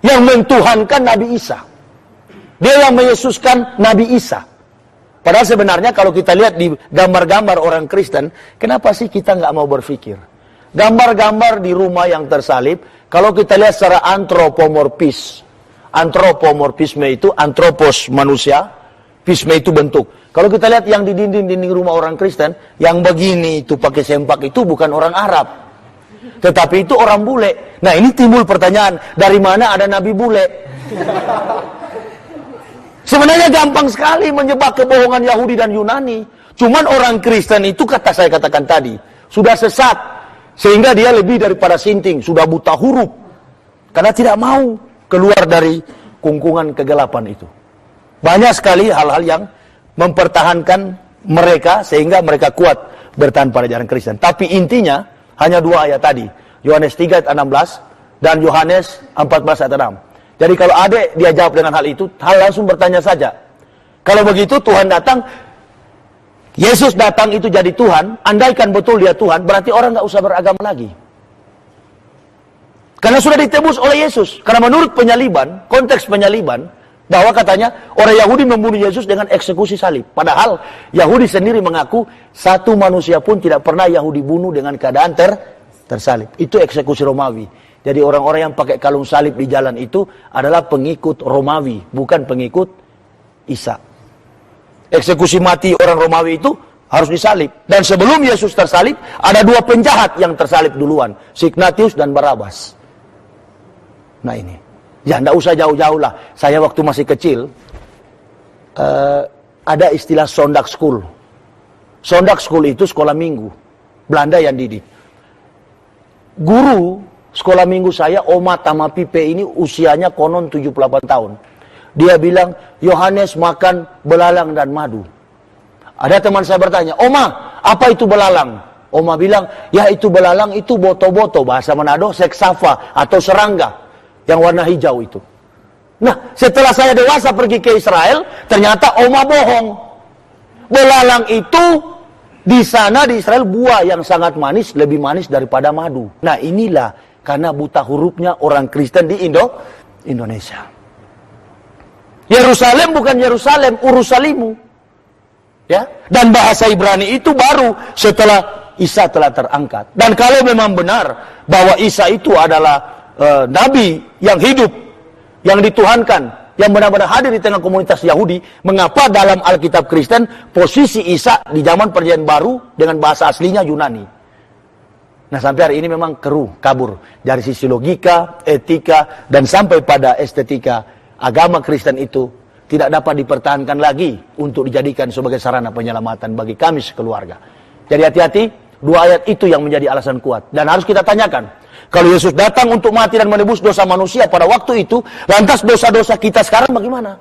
yang mentuhankan Nabi Isa. Dia yang meyesuskan Nabi Isa. Padahal sebenarnya kalau kita lihat di gambar-gambar orang Kristen, kenapa sih kita nggak mau berpikir? Gambar-gambar di rumah yang tersalib, kalau kita lihat secara antropomorfis. Antropomorfisme itu antropos manusia, pisme itu bentuk. Kalau kita lihat yang di dinding-dinding rumah orang Kristen, yang begini itu pakai sempak itu bukan orang Arab. Tetapi itu orang bule. Nah ini timbul pertanyaan, dari mana ada Nabi bule? Sebenarnya gampang sekali menjebak kebohongan Yahudi dan Yunani. Cuman orang Kristen itu, saya katakan tadi, sudah sesat. Sehingga dia lebih daripada sinting, sudah buta huruf. Karena tidak mau keluar dari kungkungan kegelapan itu. Banyak sekali hal-hal yang mempertahankan mereka sehingga mereka kuat bertahan pada ajaran Kristen. Tapi intinya hanya 2 ayat tadi. Yohanes 3 ayat 16 dan Yohanes 14 ayat 6. Jadi kalau adik dia jawab dengan hal itu, langsung bertanya saja. Kalau begitu Tuhan datang, Yesus datang itu jadi Tuhan, andaikan betul dia Tuhan, berarti orang nggak usah beragama lagi. Karena sudah ditebus oleh Yesus. Karena menurut penyaliban, konteks penyaliban, bahwa katanya orang Yahudi membunuh Yesus dengan eksekusi salib. Padahal Yahudi sendiri mengaku satu manusia pun tidak pernah Yahudi bunuh dengan keadaan tersalib. Itu eksekusi Romawi. Jadi orang-orang yang pakai kalung salib di jalan itu adalah pengikut Romawi, bukan pengikut Isa. Eksekusi mati orang Romawi itu harus disalib. Dan sebelum Yesus tersalib, ada 2 penjahat yang tersalib duluan, Signatius dan Barabas. Nah ini. Ya, enggak usah jauh-jauh lah. Saya waktu masih kecil, ada istilah Sondag School. Sondag School itu sekolah minggu. Belanda yang didik. Guru sekolah minggu saya, Oma Tamapipe ini usianya konon 78 tahun. Dia bilang, Yohanes makan belalang dan madu. Ada teman saya bertanya, Oma, apa itu belalang? Oma bilang, ya itu belalang itu boto-boto, bahasa Manado, seksafa atau serangga. Yang warna hijau itu. Nah, setelah saya dewasa pergi ke Israel, ternyata Oma bohong. Belalang itu di sana di Israel buah yang sangat manis, lebih manis daripada madu. Nah, inilah karena buta hurufnya orang Kristen di Indonesia. Yerusalem bukan Yerusalem, Urusalimu. Ya, dan bahasa Ibrani itu baru setelah Isa telah terangkat. Dan kalau memang benar bahwa Isa itu adalah nabi yang hidup, yang dituhankan, yang benar-benar hadir di tengah komunitas Yahudi, mengapa dalam Alkitab Kristen posisi Isa di zaman Perjanjian Baru dengan bahasa aslinya Yunani? Nah, sampai hari ini memang kabur dari sisi logika, etika, dan sampai pada estetika. Agama Kristen itu tidak dapat dipertahankan lagi untuk dijadikan sebagai sarana penyelamatan bagi kami sekeluarga. Jadi hati-hati, dua ayat itu yang menjadi alasan kuat. Dan harus kita tanyakan, kalau Yesus datang untuk mati dan menebus dosa manusia pada waktu itu, lantas dosa-dosa kita sekarang bagaimana?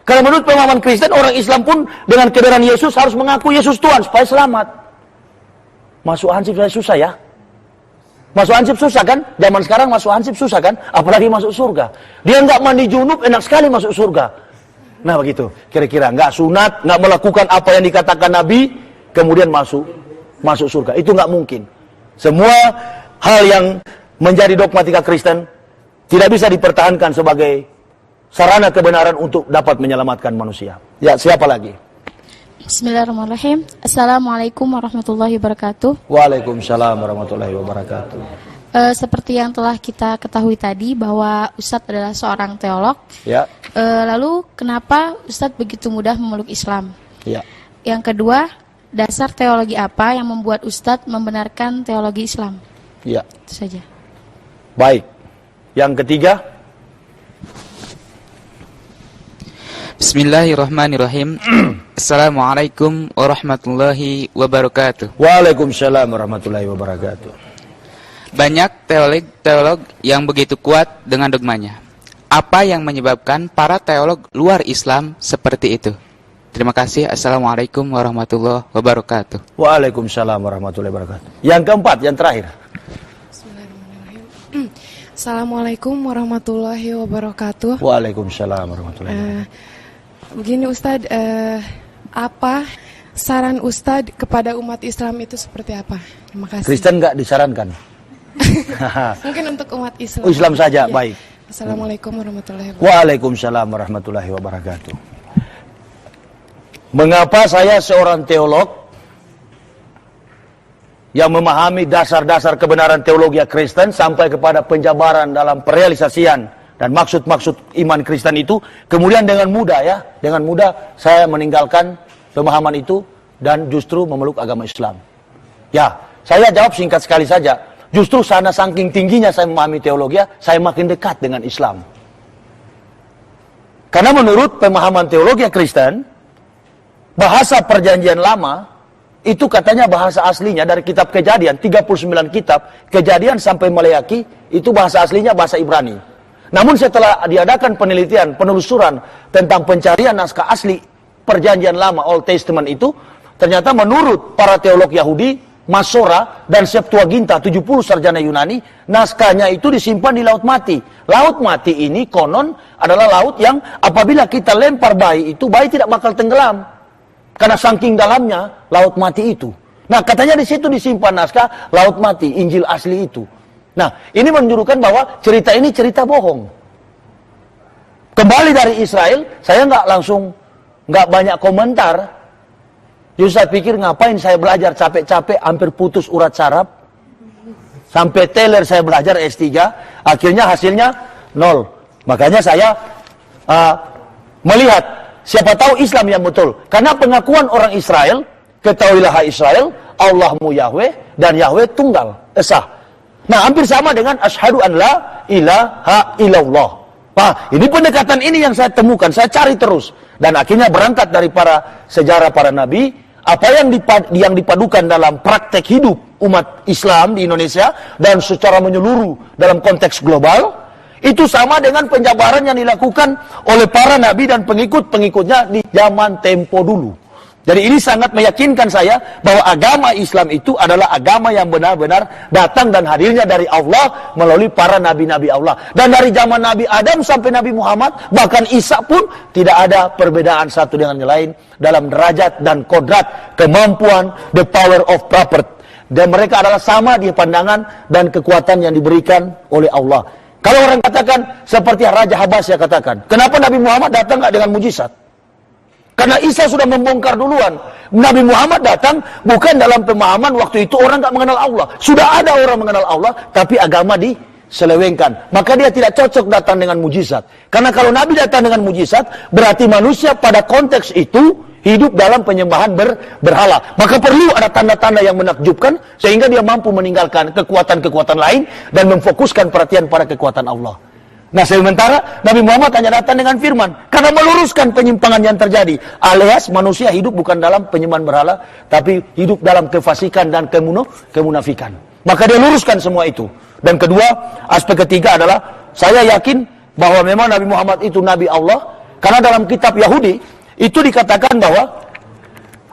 Karena menurut pemahaman Kristen, orang Islam pun dengan kebenaran Yesus harus mengaku Yesus Tuhan supaya selamat. Masuk hansip susah ya. Masuk hansip susah kan? Zaman sekarang masuk hansip susah kan? Apalagi masuk surga. Dia nggak mandi junub, enak sekali masuk surga. Nah begitu, kira-kira nggak sunat, nggak melakukan apa yang dikatakan Nabi, kemudian masuk surga. Itu nggak mungkin. Semua hal yang menjadi dogmatika Kristen tidak bisa dipertahankan sebagai sarana kebenaran untuk dapat menyelamatkan manusia. Ya, siapa lagi? Bismillahirrahmanirrahim. Assalamualaikum warahmatullahi wabarakatuh. Waalaikumsalam warahmatullahi wabarakatuh. Seperti yang telah kita ketahui tadi bahwa Ustadz adalah seorang teolog. Ya. Lalu kenapa Ustadz begitu mudah memeluk Islam? Ya. Yang kedua, dasar teologi apa yang membuat Ustadz membenarkan teologi Islam? Ya. Itu saja. Baik. Yang ketiga. Bismillahirrahmanirrahim. Assalamualaikum warahmatullahi wabarakatuh. Waalaikumsalam warahmatullahi wabarakatuh. Banyak teolog yang begitu kuat dengan dogmanya. Apa yang menyebabkan para teolog luar Islam seperti itu? Terima kasih. Assalamualaikum warahmatullahi wabarakatuh. Waalaikumsalam warahmatullahi wabarakatuh. Yang keempat, yang terakhir. Bismillahirrahmanirrahim. Assalamualaikum warahmatullahi wabarakatuh. Waalaikumsalam warahmatullahi wabarakatuh. Begini Ustadz, apa saran Ustadz kepada umat Islam itu seperti apa? Terima kasih. Kristen nggak disarankan. Mungkin untuk umat Islam. Islam saja, Ya. baik. Assalamualaikum warahmatullahi wabarakatuh. Waalaikumsalam warahmatullahi wabarakatuh. Mengapa saya seorang teolog yang memahami dasar-dasar kebenaran teologi Kristen sampai kepada penjabaran dalam perealisasian dan maksud-maksud iman Kristen itu, kemudian dengan mudah saya meninggalkan pemahaman itu dan justru memeluk agama Islam. Ya, saya jawab singkat sekali saja. Justru sana saking tingginya saya memahami teologi, saya makin dekat dengan Islam. Karena menurut pemahaman teologi Kristen, bahasa Perjanjian Lama itu katanya bahasa aslinya dari kitab Kejadian, 39 kitab, Kejadian sampai Maleaki, itu bahasa aslinya bahasa Ibrani. Namun setelah diadakan penelitian, penelusuran tentang pencarian naskah asli Perjanjian Lama, Old Testament itu, ternyata menurut para teolog Yahudi, Masora dan Septuaginta, 70 sarjana Yunani, naskahnya itu disimpan di Laut Mati. Laut Mati ini konon adalah laut yang apabila kita lempar bayi itu, bayi tidak bakal tenggelam. Karena saking dalamnya Laut Mati itu. Nah, katanya di situ disimpan naskah Laut Mati, Injil asli itu. Nah, ini menunjukkan bahwa cerita ini cerita bohong. Kembali dari Israel, saya nggak banyak komentar. Justru saya pikir ngapain saya belajar capek-capek, hampir putus urat saraf. Sampai teler saya belajar S3, akhirnya hasilnya 0. Makanya saya melihat, siapa tahu Islam yang betul. Karena pengakuan orang Israel, ketahuilah hai Israel, Allahmu Yahweh, dan Yahweh tunggal, esa. Nah, hampir sama dengan asyhadu an la ilaha illallah. Nah, ini pendekatan ini yang saya temukan, saya cari terus. Dan akhirnya berangkat dari para sejarah para nabi, apa yang dipadukan dalam praktek hidup umat Islam di Indonesia, dan secara menyeluruh dalam konteks global, itu sama dengan penjabaran yang dilakukan oleh para nabi dan pengikut-pengikutnya di zaman tempo dulu. Jadi ini sangat meyakinkan saya bahwa agama Islam itu adalah agama yang benar-benar datang dan hadirnya dari Allah melalui para nabi-nabi Allah. Dan dari zaman Nabi Adam sampai Nabi Muhammad, bahkan Isa pun tidak ada perbedaan satu dengan yang lain dalam derajat dan kodrat, kemampuan, the power of property. Dan mereka adalah sama di pandangan dan kekuatan yang diberikan oleh Allah. Kalau orang katakan seperti Raja Habasya katakan, kenapa Nabi Muhammad datang nggak dengan mujizat? Karena Isa sudah membongkar duluan. Nabi Muhammad datang bukan dalam pemahaman waktu itu orang nggak mengenal Allah. Sudah ada orang mengenal Allah, tapi agama diselewengkan. Maka dia tidak cocok datang dengan mujizat. Karena kalau Nabi datang dengan mujizat, berarti manusia pada konteks itu hidup dalam penyembahan berhala. Maka perlu ada tanda-tanda yang menakjubkan sehingga dia mampu meninggalkan kekuatan-kekuatan lain dan memfokuskan perhatian pada kekuatan Allah. Nah, sementara Nabi Muhammad hanya datang dengan firman karena meluruskan penyimpangan yang terjadi, alias manusia hidup bukan dalam penyembahan berhala, tapi hidup dalam kefasikan dan kemunafikan. Maka dia luruskan semua itu. Dan kedua, aspek ketiga adalah saya yakin bahwa memang Nabi Muhammad itu Nabi Allah, karena dalam kitab Yahudi itu dikatakan bahwa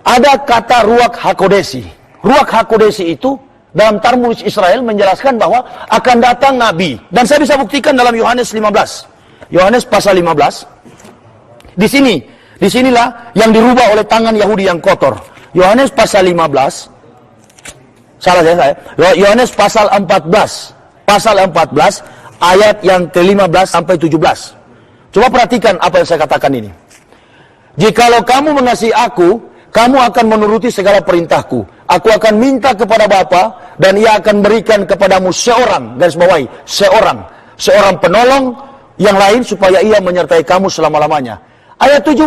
ada kata Ruach HaKodesi. Ruach HaKodesi itu dalam Talmud Israel menjelaskan bahwa akan datang Nabi. Dan saya bisa buktikan dalam Yohanes 15. Yohanes pasal 15. Disinilah yang dirubah oleh tangan Yahudi yang kotor. Yohanes pasal 15. Salah saya. Yohanes pasal 14. Pasal 14 ayat yang ke-15 sampai 17. Coba perhatikan apa yang saya katakan ini. Jikalau kamu mengasihi aku, kamu akan menuruti segala perintahku. Aku akan minta kepada Bapa dan ia akan berikan kepadamu seorang, garis bawahi, seorang penolong yang lain supaya ia menyertai kamu selama-lamanya. Ayat 17,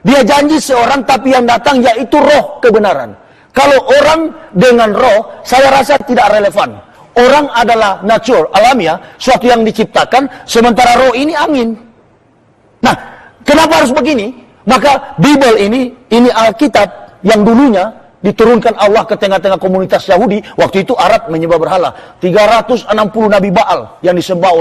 dia janji seorang tapi yang datang yaitu roh kebenaran. Kalau orang dengan roh, saya rasa tidak relevan. Orang adalah nature, alamiah, suatu yang diciptakan, sementara roh ini angin. Nah, kenapa harus begini? Maka Bible ini Alkitab yang dulunya diturunkan Allah ke tengah-tengah komunitas Yahudi. Waktu itu Arab menyembah berhala. 360 Nabi Baal yang disembah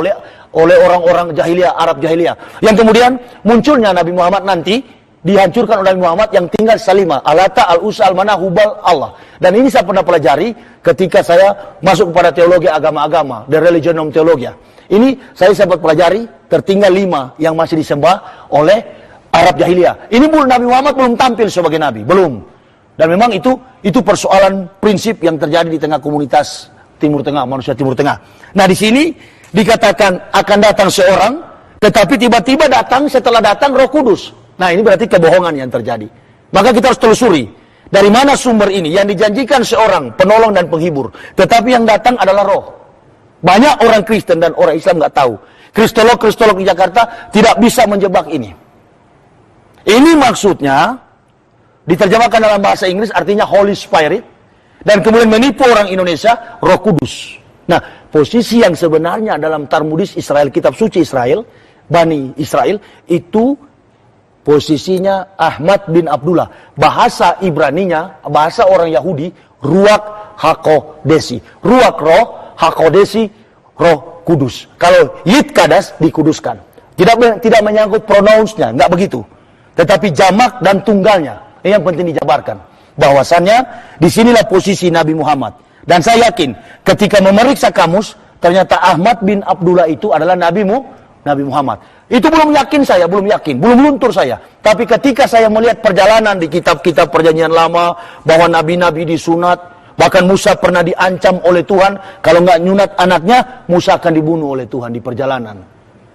oleh orang-orang jahiliyah, Arab jahiliyah. Yang kemudian munculnya Nabi Muhammad nanti dihancurkan oleh Nabi Muhammad yang tinggal Salima, Alata, Al-Usa, Al-Manah, Hubal, Allah. Dan ini saya pernah pelajari ketika saya masuk kepada teologi agama-agama, the religionum theologia. Ini saya sempat pelajari, tertinggal 5 yang masih disembah oleh Arab jahiliyah. Ini Nabi Muhammad belum tampil sebagai Nabi, belum. Dan memang itu persoalan prinsip yang terjadi di tengah komunitas Timur Tengah, manusia Timur Tengah. Nah, di sini dikatakan akan datang seorang, tetapi tiba-tiba datang, setelah datang Roh Kudus. Nah, ini berarti kebohongan yang terjadi. Maka kita harus telusuri. Dari mana sumber ini? Yang dijanjikan seorang penolong dan penghibur, tetapi yang datang adalah Roh. Banyak orang Kristen dan orang Islam nggak tahu. Kristolog di Jakarta tidak bisa menjebak ini. Ini maksudnya diterjemahkan dalam bahasa Inggris artinya Holy Spirit, dan kemudian menipu orang Indonesia Roh Kudus. Nah, posisi yang sebenarnya dalam Talmudis Israel, kitab suci Israel, Bani Israel, itu posisinya Ahmad bin Abdullah. Bahasa Ibraninya, bahasa orang Yahudi, Ruach HaKodesi. Ruach roh, HaKodesi Roh Kudus. Kalau Yid Kadas dikuduskan. Tidak menyangkut pronounsnya, nggak begitu. Tetapi jamak dan tunggalnya. Ini yang penting dijabarkan. Bahwasannya disinilah posisi Nabi Muhammad. Dan saya yakin ketika memeriksa kamus, ternyata Ahmad bin Abdullah itu adalah Nabi Muhammad. Itu belum yakin, belum luntur saya. Tapi ketika saya melihat perjalanan di kitab-kitab perjanjian lama, bahwa nabi-nabi disunat, bahkan Musa pernah diancam oleh Tuhan, kalau nggak nyunat anaknya, Musa akan dibunuh oleh Tuhan di perjalanan.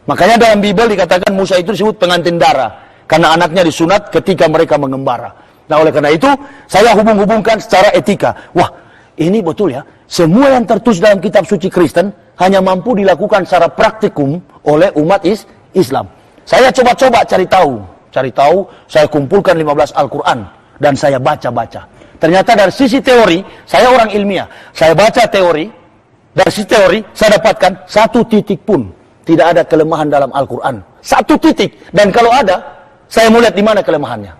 Makanya dalam Bible dikatakan Musa itu disebut pengantin darah. Karena anaknya disunat ketika mereka mengembara. Nah, oleh karena itu, saya hubung-hubungkan secara etika. Wah, ini betul ya. Semua yang tertulis dalam kitab suci Kristen hanya mampu dilakukan secara praktikum oleh umat Islam. Saya coba-coba cari tahu. Saya kumpulkan 15 Al-Quran. Dan saya baca-baca. Ternyata dari sisi teori, saya orang ilmiah. Saya baca teori. Dari sisi teori, saya dapatkan 1 titik pun tidak ada kelemahan dalam Al-Quran. 1 titik. Dan kalau ada, saya mau lihat di mana kelemahannya.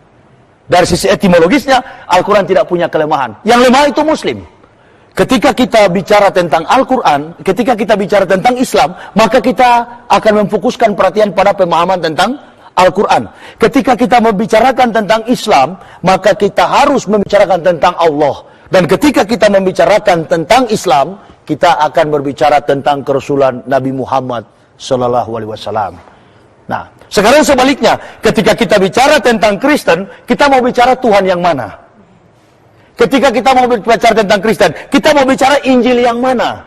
Dari sisi etimologisnya, Al-Quran tidak punya kelemahan. Yang lemah itu Muslim. Ketika kita bicara tentang Al-Quran, ketika kita bicara tentang Islam, maka kita akan memfokuskan perhatian pada pemahaman tentang Al-Quran. Ketika kita membicarakan tentang Islam, maka kita harus membicarakan tentang Allah. Dan ketika kita membicarakan tentang Islam, kita akan berbicara tentang kerasulan Nabi Muhammad SAW. Nah, sekarang sebaliknya, ketika kita bicara tentang Kristen, kita mau bicara Tuhan yang mana? Ketika kita mau bicara tentang Kristen, kita mau bicara Injil yang mana?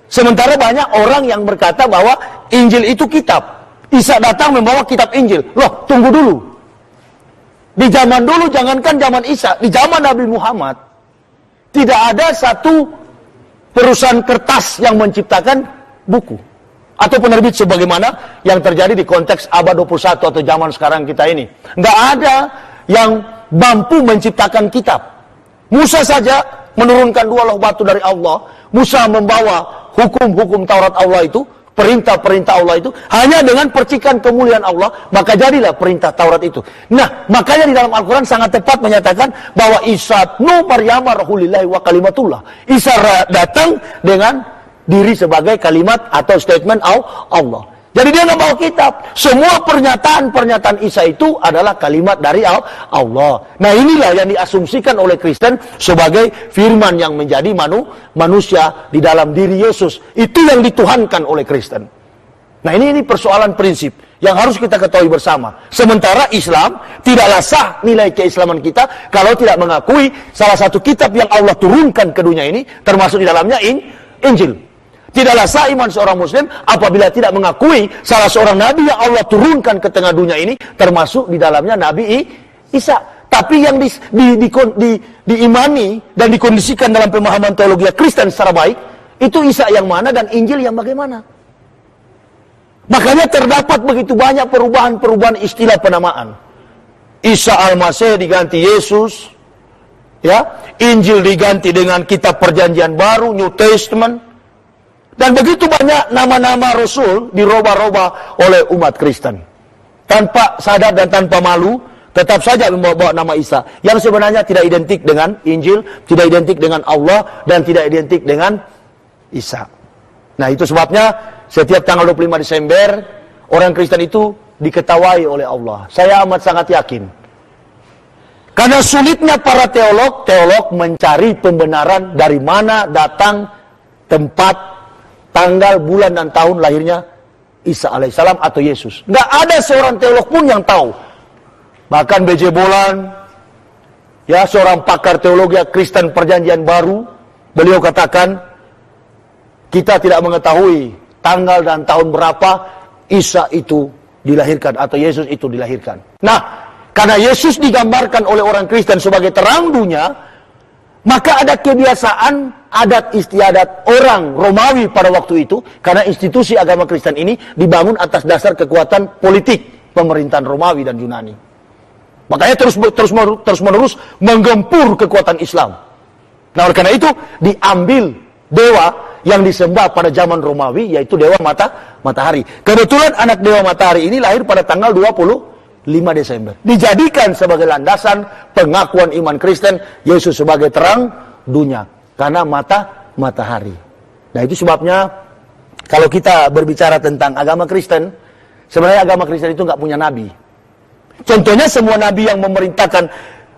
Sementara banyak orang yang berkata bahwa Injil itu kitab. Isa datang membawa kitab Injil. Loh, tunggu dulu. Di zaman dulu, jangankan zaman Isa, di zaman Nabi Muhammad, tidak ada satu perusahaan kertas yang menciptakan buku atau penerbit sebagaimana yang terjadi di konteks abad 21 atau zaman sekarang kita ini. Nggak ada yang mampu menciptakan kitab. Musa saja menurunkan 2 loh batu dari Allah. Musa membawa hukum-hukum Taurat Allah itu, perintah-perintah Allah itu, hanya dengan percikan kemuliaan Allah, maka jadilah perintah Taurat itu. Nah, makanya di dalam Al-Quran sangat tepat menyatakan bahwa Isa nu Maryam rahulillahi wa kalimatullah. Isa datang dengan diri sebagai kalimat atau statement Allah. Jadi dia nggak bawa kitab. Semua pernyataan-pernyataan Isa itu adalah kalimat dari Allah. Nah, inilah yang diasumsikan oleh Kristen sebagai firman yang menjadi manusia di dalam diri Yesus. Itu yang dituhankan oleh Kristen. Nah, ini persoalan prinsip yang harus kita ketahui bersama. Sementara Islam tidaklah sah nilai keislaman kita kalau tidak mengakui salah satu kitab yang Allah turunkan ke dunia ini, termasuk di dalamnya Injil. Tidaklah sah iman seorang muslim apabila tidak mengakui salah seorang nabi yang Allah turunkan ke tengah dunia ini, termasuk di dalamnya Nabi Isa. Tapi yang diimani dan dikondisikan dalam pemahaman teologi Kristen secara baik, itu Isa yang mana dan Injil yang bagaimana. Makanya terdapat begitu banyak perubahan-perubahan istilah penamaan. Isa Al-Masih diganti Yesus, ya, Injil diganti dengan kitab Perjanjian Baru, New Testament. Dan begitu banyak nama-nama Rasul dirubah-rubah oleh umat Kristen. Tanpa sadar dan tanpa malu, tetap saja membawa nama Isa. Yang sebenarnya tidak identik dengan Injil, tidak identik dengan Allah, dan tidak identik dengan Isa. Nah, itu sebabnya setiap tanggal 25 Desember, orang Kristen itu diketawai oleh Allah. Saya amat sangat yakin. Karena sulitnya para teolog mencari pembenaran dari mana datang tempat, tanggal, bulan, dan tahun lahirnya Isa alaihissalam atau Yesus. Nggak ada seorang teolog pun yang tahu. Bahkan B.J. Bolan, ya, seorang pakar teologi Kristen Perjanjian Baru, beliau katakan, kita tidak mengetahui tanggal dan tahun berapa Isa itu dilahirkan atau Yesus itu dilahirkan. Nah, karena Yesus digambarkan oleh orang Kristen sebagai terang dunia, maka ada kebiasaan adat istiadat orang Romawi pada waktu itu, karena institusi agama Kristen ini dibangun atas dasar kekuatan politik pemerintahan Romawi dan Yunani. Makanya terus menerus menggempur kekuatan Islam. Nah, oleh karena itu diambil dewa yang disembah pada zaman Romawi, yaitu dewa matahari. Kebetulan anak dewa matahari ini lahir pada tanggal 25 Desember. Dijadikan sebagai landasan pengakuan iman Kristen Yesus sebagai terang dunia. Karena matahari. Nah, itu sebabnya kalau kita berbicara tentang agama Kristen, sebenarnya agama Kristen itu nggak punya nabi. Contohnya semua nabi yang memerintahkan,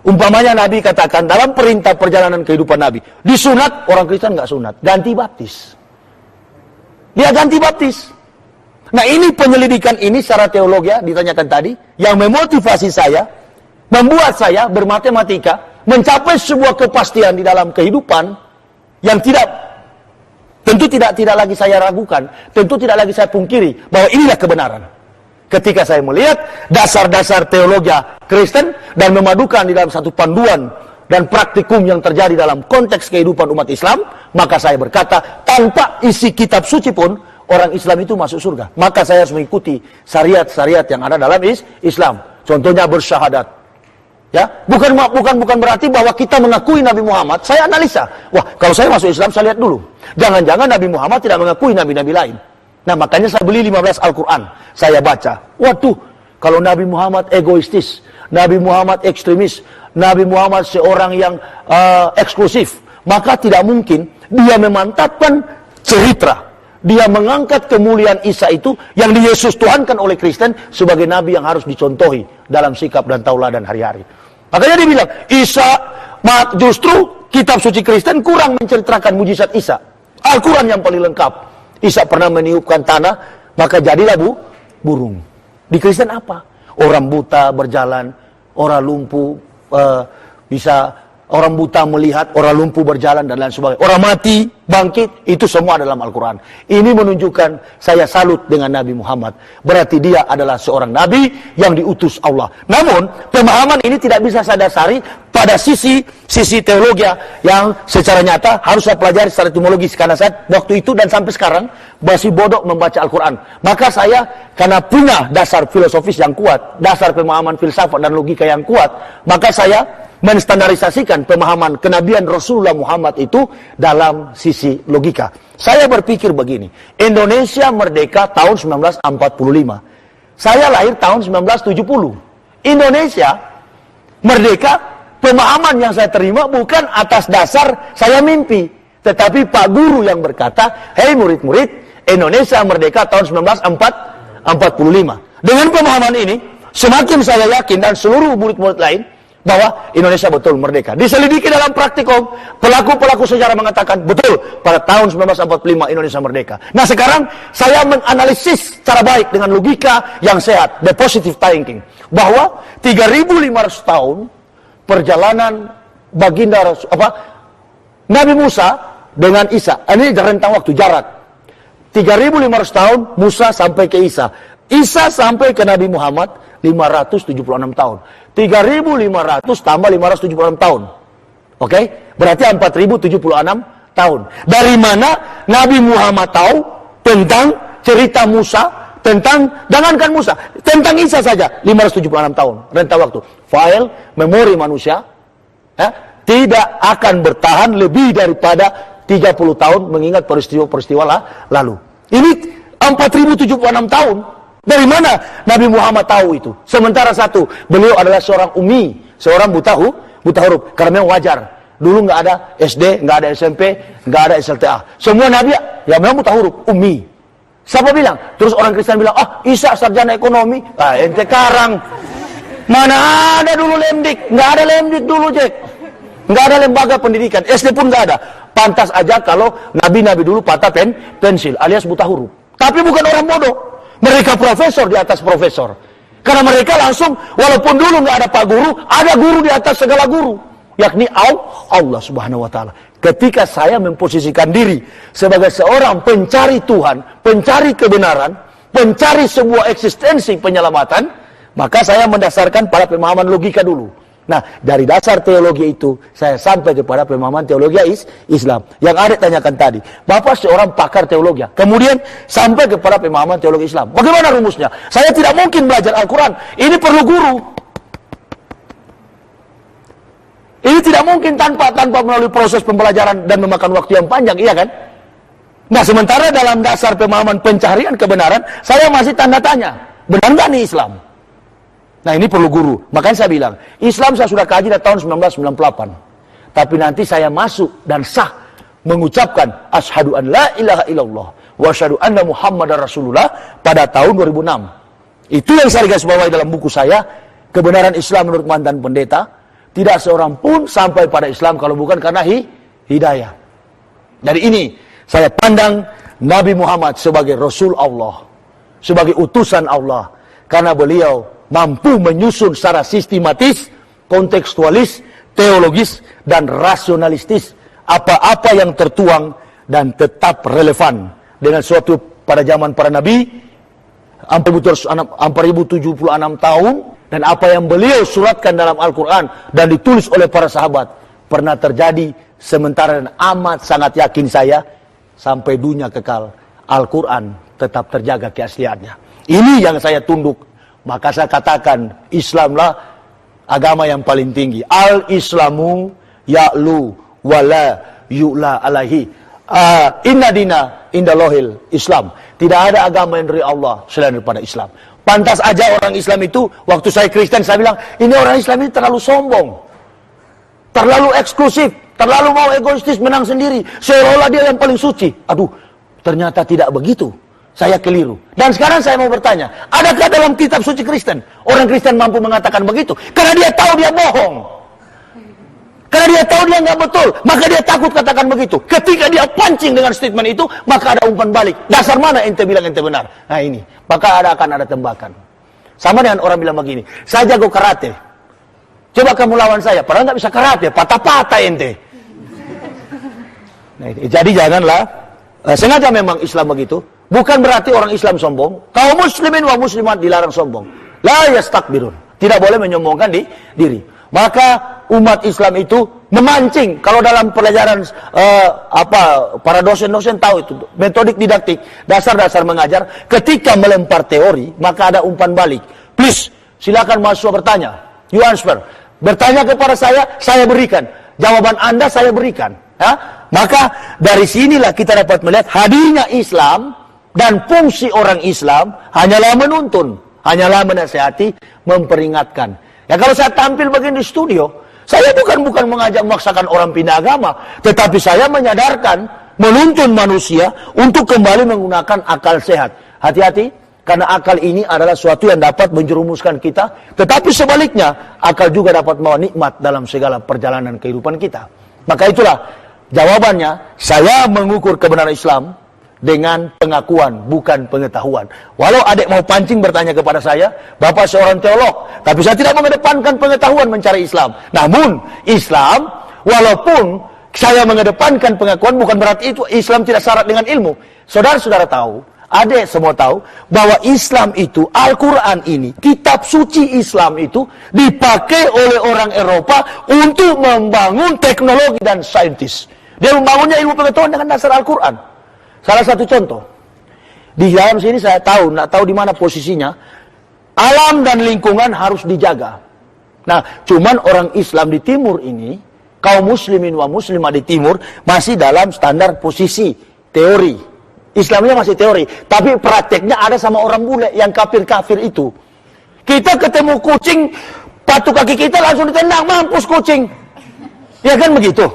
umpamanya nabi katakan dalam perintah perjalanan kehidupan nabi, disunat, orang Kristen nggak sunat, ganti baptis. Dia ganti baptis. Nah, ini penyelidikan ini secara teologi, ya, ditanyakan tadi, yang memotivasi saya, membuat saya bermatematika, mencapai sebuah kepastian di dalam kehidupan yang tentu tidak lagi saya ragukan, tentu tidak lagi saya pungkiri bahwa inilah kebenaran. Ketika saya melihat dasar-dasar teologi Kristen dan memadukan di dalam satu panduan dan praktikum yang terjadi dalam konteks kehidupan umat Islam, maka saya berkata, tanpa isi kitab suci pun orang Islam itu masuk surga. Maka saya harus mengikuti syariat-syariat yang ada dalam Islam. Contohnya bersyahadat. Ya, bukan berarti bahwa kita mengakui Nabi Muhammad. Saya analisa. Wah, kalau saya masuk Islam, saya lihat dulu. Jangan-jangan Nabi Muhammad tidak mengakui nabi-nabi lain. Nah, makanya saya beli 15 Al-Quran. Saya baca. Waduh, kalau Nabi Muhammad egoistis, Nabi Muhammad ekstremis, Nabi Muhammad seorang yang eksklusif, maka tidak mungkin dia memantapkan cerita. Dia mengangkat kemuliaan Isa itu yang di Yesus Tuhankan oleh Kristen sebagai nabi yang harus dicontohi dalam sikap dan tauladan hari-hari. Makanya dia bilang, Isa, justru kitab suci Kristen kurang menceritakan mujizat Isa. Al-Quran yang paling lengkap. Isa pernah meniupkan tanah, maka jadilah burung. Di Kristen apa? Orang buta berjalan, orang lumpuh bisa Orang buta melihat, orang lumpuh berjalan, dan lain sebagainya. Orang mati, bangkit, itu semua dalam Al-Quran. Ini menunjukkan saya salut dengan Nabi Muhammad. Berarti dia adalah seorang Nabi yang diutus Allah. Namun, pemahaman ini tidak bisa saya dasari pada sisi teologi yang secara nyata harus saya pelajari secara etimologis. Karena saya waktu itu dan sampai sekarang masih bodoh membaca Al-Quran. Maka saya, karena punya dasar filosofis yang kuat, dasar pemahaman filsafat dan logika yang kuat, maka saya menstandarisasikan pemahaman kenabian Rasulullah Muhammad itu dalam sisi logika. Saya berpikir begini, Indonesia merdeka tahun 1945. Saya lahir tahun 1970. Indonesia merdeka, pemahaman yang saya terima bukan atas dasar saya mimpi, tetapi Pak Guru yang berkata, "Hei murid-murid, Indonesia merdeka tahun 1945. Dengan pemahaman ini, semakin saya yakin dan seluruh murid-murid lain bahwa Indonesia betul merdeka. Diselidiki dalam praktikum, pelaku-pelaku sejarah mengatakan betul pada tahun 1945 Indonesia merdeka. Nah sekarang saya menganalisis secara baik dengan logika yang sehat, the positive thinking, bahwa 3.500 tahun perjalanan baginda Nabi Musa dengan Isa. Ini rentang waktu jarak 3.500 tahun Musa sampai ke Isa. Isa sampai ke Nabi Muhammad 576 tahun. 3.500 tambah 576 tahun. Oke? Berarti 4.076 tahun. Dari mana Nabi Muhammad tahu tentang cerita Musa, jangankan Musa, tentang Isa saja 576 tahun rentang waktu. File memori manusia tidak akan bertahan lebih daripada 30 tahun mengingat peristiwa-peristiwa lalu. Ini 4.076 tahun. Dari mana Nabi Muhammad tahu itu? Sementara satu, beliau adalah seorang ummi, seorang buta huruf. Karena memang wajar. Dulu nggak ada SD, nggak ada SMP, nggak ada SLTA. Semua Nabi ya memang buta huruf, ummi. Siapa bilang? Terus orang Kristen bilang, Isa sarjana ekonomi. Ente karang. Mana ada dulu Lemdik? Nggak ada Lemdik dulu, Jack. Nggak ada lembaga pendidikan. SD pun nggak ada. Pantas aja kalau nabi-nabi dulu patah pensil alias buta huruf. Tapi bukan orang bodoh. Mereka profesor di atas profesor. Karena mereka langsung, walaupun dulu nggak ada Pak Guru, ada guru di atas segala guru. Yakni Allah Subhanahu wa Ta'ala. Ketika saya memposisikan diri sebagai seorang pencari Tuhan, pencari kebenaran, pencari sebuah eksistensi penyelamatan, maka saya mendasarkan pada pemahaman logika dulu. Nah, dari dasar teologi itu, saya sampai kepada pemahaman teologi Islam. Yang Adik tanyakan tadi, Bapak seorang pakar teologi. Kemudian sampai kepada pemahaman teologi Islam. Bagaimana rumusnya? Saya tidak mungkin belajar Al-Quran. Ini perlu guru. Ini tidak mungkin tanpa melalui proses pembelajaran dan memakan waktu yang panjang, iya kan? Nah, sementara dalam dasar pemahaman pencarian kebenaran, saya masih tanda tanya. Benar nggak nih Islam? Nah ini perlu guru. Makanya saya bilang, Islam saya sudah kaji dari tahun 1998. Tapi nanti saya masuk dan sah mengucapkan asyhadu an la ilaha illallah wa asyhadu anna Muhammadar Rasulullah pada tahun 2006. Itu yang saya garis bawahi dalam buku saya, Kebenaran Islam menurut mantan pendeta. Tidak seorang pun sampai pada Islam kalau bukan karena hidayah. Dari ini saya pandang Nabi Muhammad sebagai Rasul Allah, sebagai utusan Allah, karena beliau mampu menyusun secara sistematis, kontekstualis, teologis, dan rasionalistis apa-apa yang tertuang dan tetap relevan dengan suatu pada zaman para nabi 4076 tahun, dan apa yang beliau suratkan dalam Al-Quran dan ditulis oleh para sahabat pernah terjadi sementara, dan amat sangat yakin saya sampai dunia kekal Al-Quran tetap terjaga keasliannya. Ini yang saya tunduk. Maka saya katakan Islamlah agama yang paling tinggi. Al-Islamu ya'lu wala yu'la alaihi. Inna dina indallahil Islam. Tidak ada agama yang dari Allah selain daripada Islam. Pantas aja orang Islam itu, waktu saya Kristen saya bilang, ini orang Islam ini terlalu sombong, terlalu eksklusif, terlalu mau egoistis, menang sendiri, seolah-olah dia yang paling suci. Aduh, ternyata tidak begitu. Saya keliru. Dan sekarang saya mau bertanya, adakah dalam kitab suci Kristen orang Kristen mampu mengatakan begitu? Karena dia tahu dia bohong. Karena dia tahu dia nggak betul, maka dia takut katakan begitu. Ketika dia pancing dengan statement itu, maka ada umpan balik. Dasar mana ente bilang ente benar? Nah ini, maka akan ada tembakan. Sama dengan orang bilang begini, saya jago karate. Coba kamu lawan saya, padahal nggak bisa karate, patah-patah ente. Nah, jadi janganlah, sengaja memang Islam begitu. Bukan berarti orang Islam sombong. Kaum muslimin wa muslimat dilarang sombong. La yastakbirun. Tidak boleh menyombongkan diri. Maka umat Islam itu memancing. Kalau dalam pelajaran para dosen-dosen tahu itu metodik didaktik, dasar-dasar mengajar. Ketika melempar teori, maka ada umpan balik. Please, silakan mahasiswa bertanya. You answer. Bertanya kepada saya berikan. Jawaban Anda saya berikan. Ya? Maka dari sinilah kita dapat melihat hadirnya Islam dan fungsi orang Islam hanyalah menuntun, hanyalah menasihati, memperingatkan. Ya kalau saya tampil begini di studio, saya bukan mengajak memaksakan orang pindah agama, tetapi saya menyadarkan, menuntun manusia untuk kembali menggunakan akal sehat. Hati-hati, karena akal ini adalah suatu yang dapat menjerumuskan kita, tetapi sebaliknya, akal juga dapat membawa nikmat dalam segala perjalanan kehidupan kita. Maka itulah jawabannya, saya mengukur kebenaran Islam dengan pengakuan, bukan pengetahuan. Walau adik mau pancing bertanya kepada saya, Bapak seorang teolog, tapi saya tidak mengedepankan pengetahuan mencari Islam. Namun, Islam, walaupun saya mengedepankan pengakuan, bukan berarti itu Islam tidak syarat dengan ilmu. Saudara-saudara tahu, adik semua tahu, bahwa Islam itu, Al-Quran ini, kitab suci Islam itu, dipakai oleh orang Eropa untuk membangun teknologi dan saintis. Dia membangunnya ilmu pengetahuan dengan dasar Al-Quran. Salah satu contoh, di dalam sini saya nggak tahu di mana posisinya, alam dan lingkungan harus dijaga. Nah, cuman orang Islam di timur ini, kaum muslimin wa muslimah di timur, masih dalam standar posisi teori. Islamnya masih teori, tapi prakteknya ada sama orang bule yang kafir-kafir itu. Kita ketemu kucing, patuk kaki kita langsung ditendang, mampus kucing. Ya kan begitu?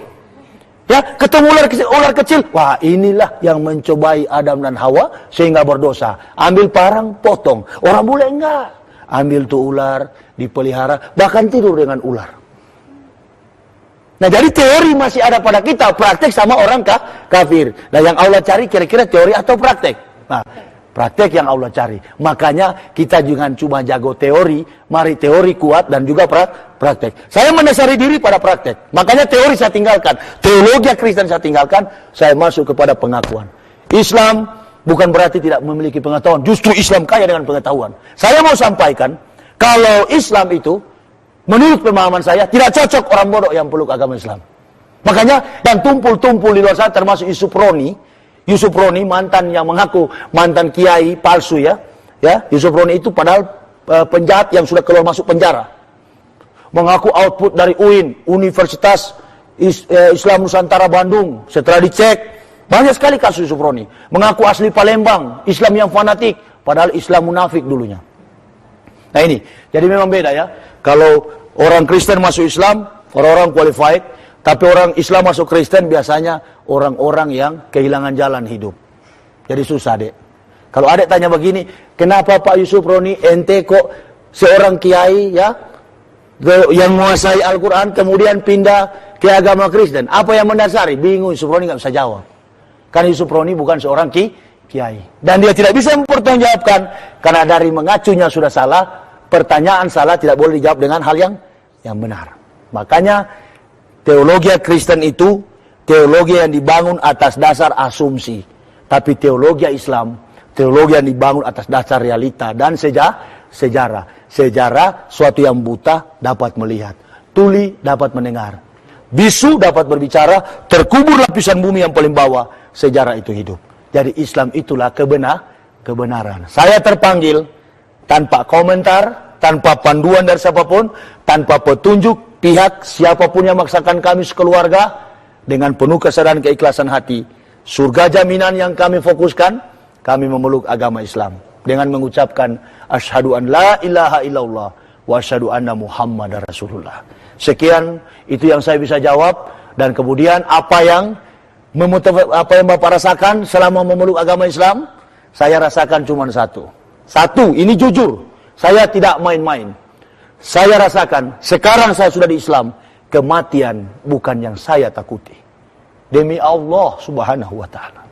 Ya, ketemu ular kecil, wah inilah yang mencobai Adam dan Hawa sehingga berdosa. Ambil parang, potong. Orang bule enggak. Ambil tuh ular, dipelihara, bahkan tidur dengan ular. Nah, jadi teori masih ada pada kita, praktek sama orang kafir. Nah, yang Allah cari kira-kira teori atau praktek? Nah, praktek yang Allah cari. Makanya kita jangan cuma jago teori, mari teori kuat dan juga praktek. Saya mendasari diri pada praktek. Makanya teori saya tinggalkan, teologi Kristen saya tinggalkan, saya masuk kepada pengakuan. Islam bukan berarti tidak memiliki pengetahuan, justru Islam kaya dengan pengetahuan. Saya mau sampaikan, kalau Islam itu, menurut pemahaman saya, tidak cocok orang bodoh yang peluk agama Islam. Makanya, dan tumpul-tumpul di luar sana, termasuk Yusuf Roni, mantan yang mengaku mantan kiai palsu ya. Yusuf Roni itu padahal penjahat yang sudah keluar masuk penjara. Mengaku output dari UIN, Universitas Islam Nusantara Bandung. Setelah dicek, banyak sekali kasus Yusuf Roni. Mengaku asli Palembang, Islam yang fanatik, padahal Islam munafik dulunya. Nah ini, jadi memang beda ya. Kalau orang Kristen masuk Islam, orang-orang qualified. Tapi orang Islam masuk Kristen biasanya orang-orang yang kehilangan jalan hidup. Jadi susah, Dek. Kalau adek tanya begini, kenapa Pak Yusuf Roni ente kok seorang kiai ya yang menguasai Al-Quran kemudian pindah ke agama Kristen? Apa yang mendasari? Bingung, Yusuf Roni nggak bisa jawab. Karena Yusuf Roni bukan seorang kiai. Dan dia tidak bisa mempertanggungjawabkan karena dari mengacunya sudah salah, pertanyaan salah tidak boleh dijawab dengan hal yang benar. Makanya teologi Kristen itu teologi yang dibangun atas dasar asumsi. Tapi teologi Islam, teologi yang dibangun atas dasar realita dan sejarah. Sejarah, suatu yang buta dapat melihat. Tuli dapat mendengar. Bisu dapat berbicara, terkubur lapisan bumi yang paling bawah, sejarah itu hidup. Jadi Islam itulah kebenaran. Saya terpanggil tanpa komentar, tanpa panduan dari siapapun, tanpa petunjuk pihak siapapun yang memaksakan kami sekeluarga, dengan penuh kesadaran keikhlasan hati, surga jaminan yang kami fokuskan, kami memeluk agama Islam dengan mengucapkan asyhadu an la ilaha illallah wa asyhadu anna muhammadar rasulullah. Sekian itu yang saya bisa jawab, dan kemudian apa yang Bapak rasakan selama memeluk agama Islam, saya rasakan cuma satu, ini jujur, saya tidak main-main. Saya rasakan, sekarang saya sudah di Islam, kematian bukan yang saya takuti. Demi Allah subhanahu wa ta'ala.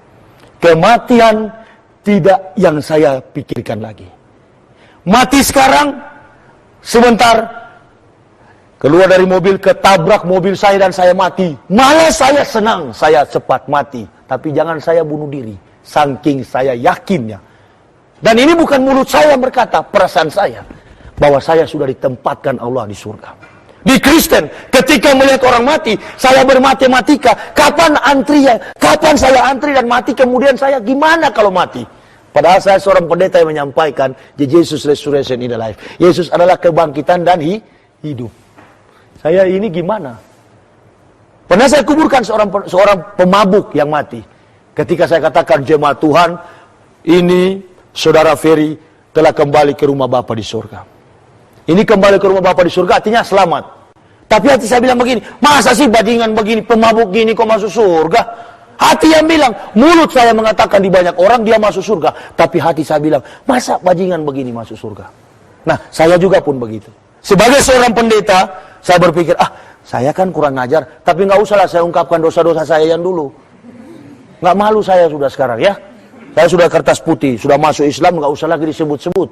Kematian tidak yang saya pikirkan lagi. Mati sekarang, sebentar, Keluar dari mobil, ketabrak mobil saya dan saya mati. Malah saya senang, saya cepat mati. Tapi jangan saya bunuh diri. Saking saya yakinnya. Dan ini bukan mulut saya berkata, perasaan saya. Bahwa saya sudah ditempatkan Allah di surga. Di Kristen, ketika melihat orang mati, saya bermatematika. Kapan antrinya? Kapan saya antri dan mati, kemudian saya gimana kalau mati? Padahal saya seorang pendeta yang menyampaikan, Jesus resurrection in the life. Yesus adalah kebangkitan dan hidup. Saya ini gimana? Pernah saya kuburkan seorang pemabuk yang mati. Ketika saya katakan jemaat Tuhan, ini saudara Ferry telah kembali ke rumah Bapa di surga. Ini kembali ke rumah Bapa di surga artinya selamat. Tapi hati saya bilang begini, masa sih bajingan begini, pemabuk gini kok masuk surga? Hati yang bilang, mulut saya mengatakan di banyak orang dia masuk surga. Tapi hati saya bilang, masa bajingan begini masuk surga? Nah, saya juga pun begitu. Sebagai seorang pendeta, saya berpikir, saya kan kurang ngajar, tapi nggak usahlah saya ungkapkan dosa-dosa saya yang dulu. Nggak malu saya sudah sekarang ya. Saya sudah kertas putih, sudah masuk Islam, nggak usah lagi disebut-sebut.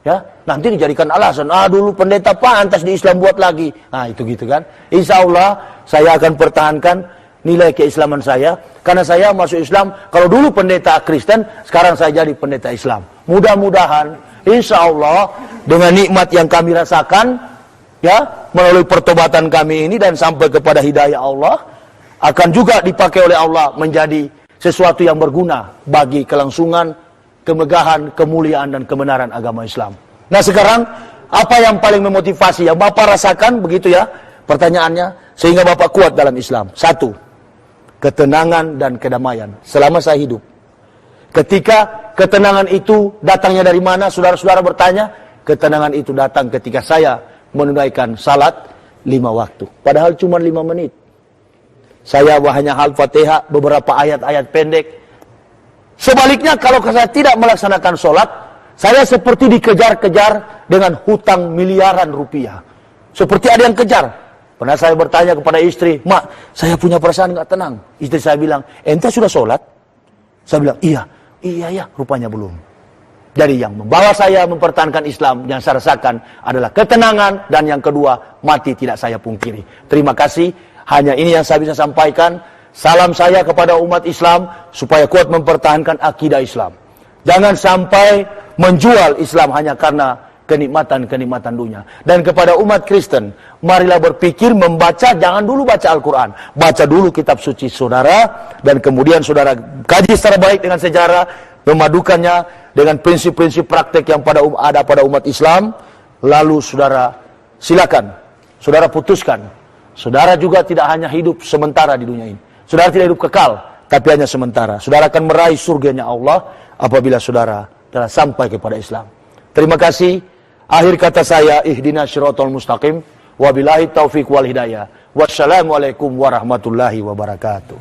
Ya, nanti dijadikan alasan, dulu pendeta pantas di Islam buat lagi. Nah, itu gitu kan. Insya Allah, saya akan pertahankan nilai keislaman saya. Karena saya masuk Islam, kalau dulu pendeta Kristen, sekarang saya jadi pendeta Islam. Mudah-mudahan, insya Allah, dengan nikmat yang kami rasakan, ya, melalui pertobatan kami ini dan sampai kepada hidayah Allah, akan juga dipakai oleh Allah menjadi sesuatu yang berguna bagi kelangsungan, kemegahan, kemuliaan dan kebenaran agama Islam. Nah sekarang, apa yang paling memotivasi yang Bapak rasakan begitu ya? Pertanyaannya, sehingga Bapak kuat dalam Islam. Satu, ketenangan dan kedamaian selama saya hidup. Ketika ketenangan itu datangnya dari mana? Saudara-saudara bertanya, ketenangan itu datang ketika saya menunaikan salat 5 waktu. Padahal cuma 5 menit. Saya hanya Al-Fatihah, beberapa ayat-ayat pendek. Sebaliknya kalau saya tidak melaksanakan sholat, saya seperti dikejar-kejar dengan hutang miliaran rupiah. Seperti ada yang kejar. Pernah saya bertanya kepada istri, Mak, saya punya perasaan gak tenang. Istri saya bilang, ente sudah sholat? Saya bilang, iya ya, rupanya belum. Jadi yang membawa saya mempertahankan Islam yang saya rasakan adalah ketenangan, dan yang kedua, mati tidak saya pungkiri. Terima kasih, hanya ini yang saya bisa sampaikan. Salam saya kepada umat Islam supaya kuat mempertahankan akidah Islam. Jangan sampai menjual Islam hanya karena kenikmatan-kenikmatan dunia. Dan kepada umat Kristen, marilah berpikir membaca, jangan dulu baca Al-Quran. Baca dulu kitab suci saudara, dan kemudian saudara kaji secara baik dengan sejarah, memadukannya dengan prinsip-prinsip praktek yang ada pada umat Islam. Lalu saudara silakan, saudara putuskan. Saudara juga tidak hanya hidup sementara di dunia ini. Saudara tidak hidup kekal, tapi hanya sementara. Saudara akan meraih surganya Allah apabila saudara telah sampai kepada Islam. Terima kasih. Akhir kata saya, ihdinas syiratal mustaqim. Wabillahi taufiq wal hidayah. Wassalamualaikum warahmatullahi wabarakatuh.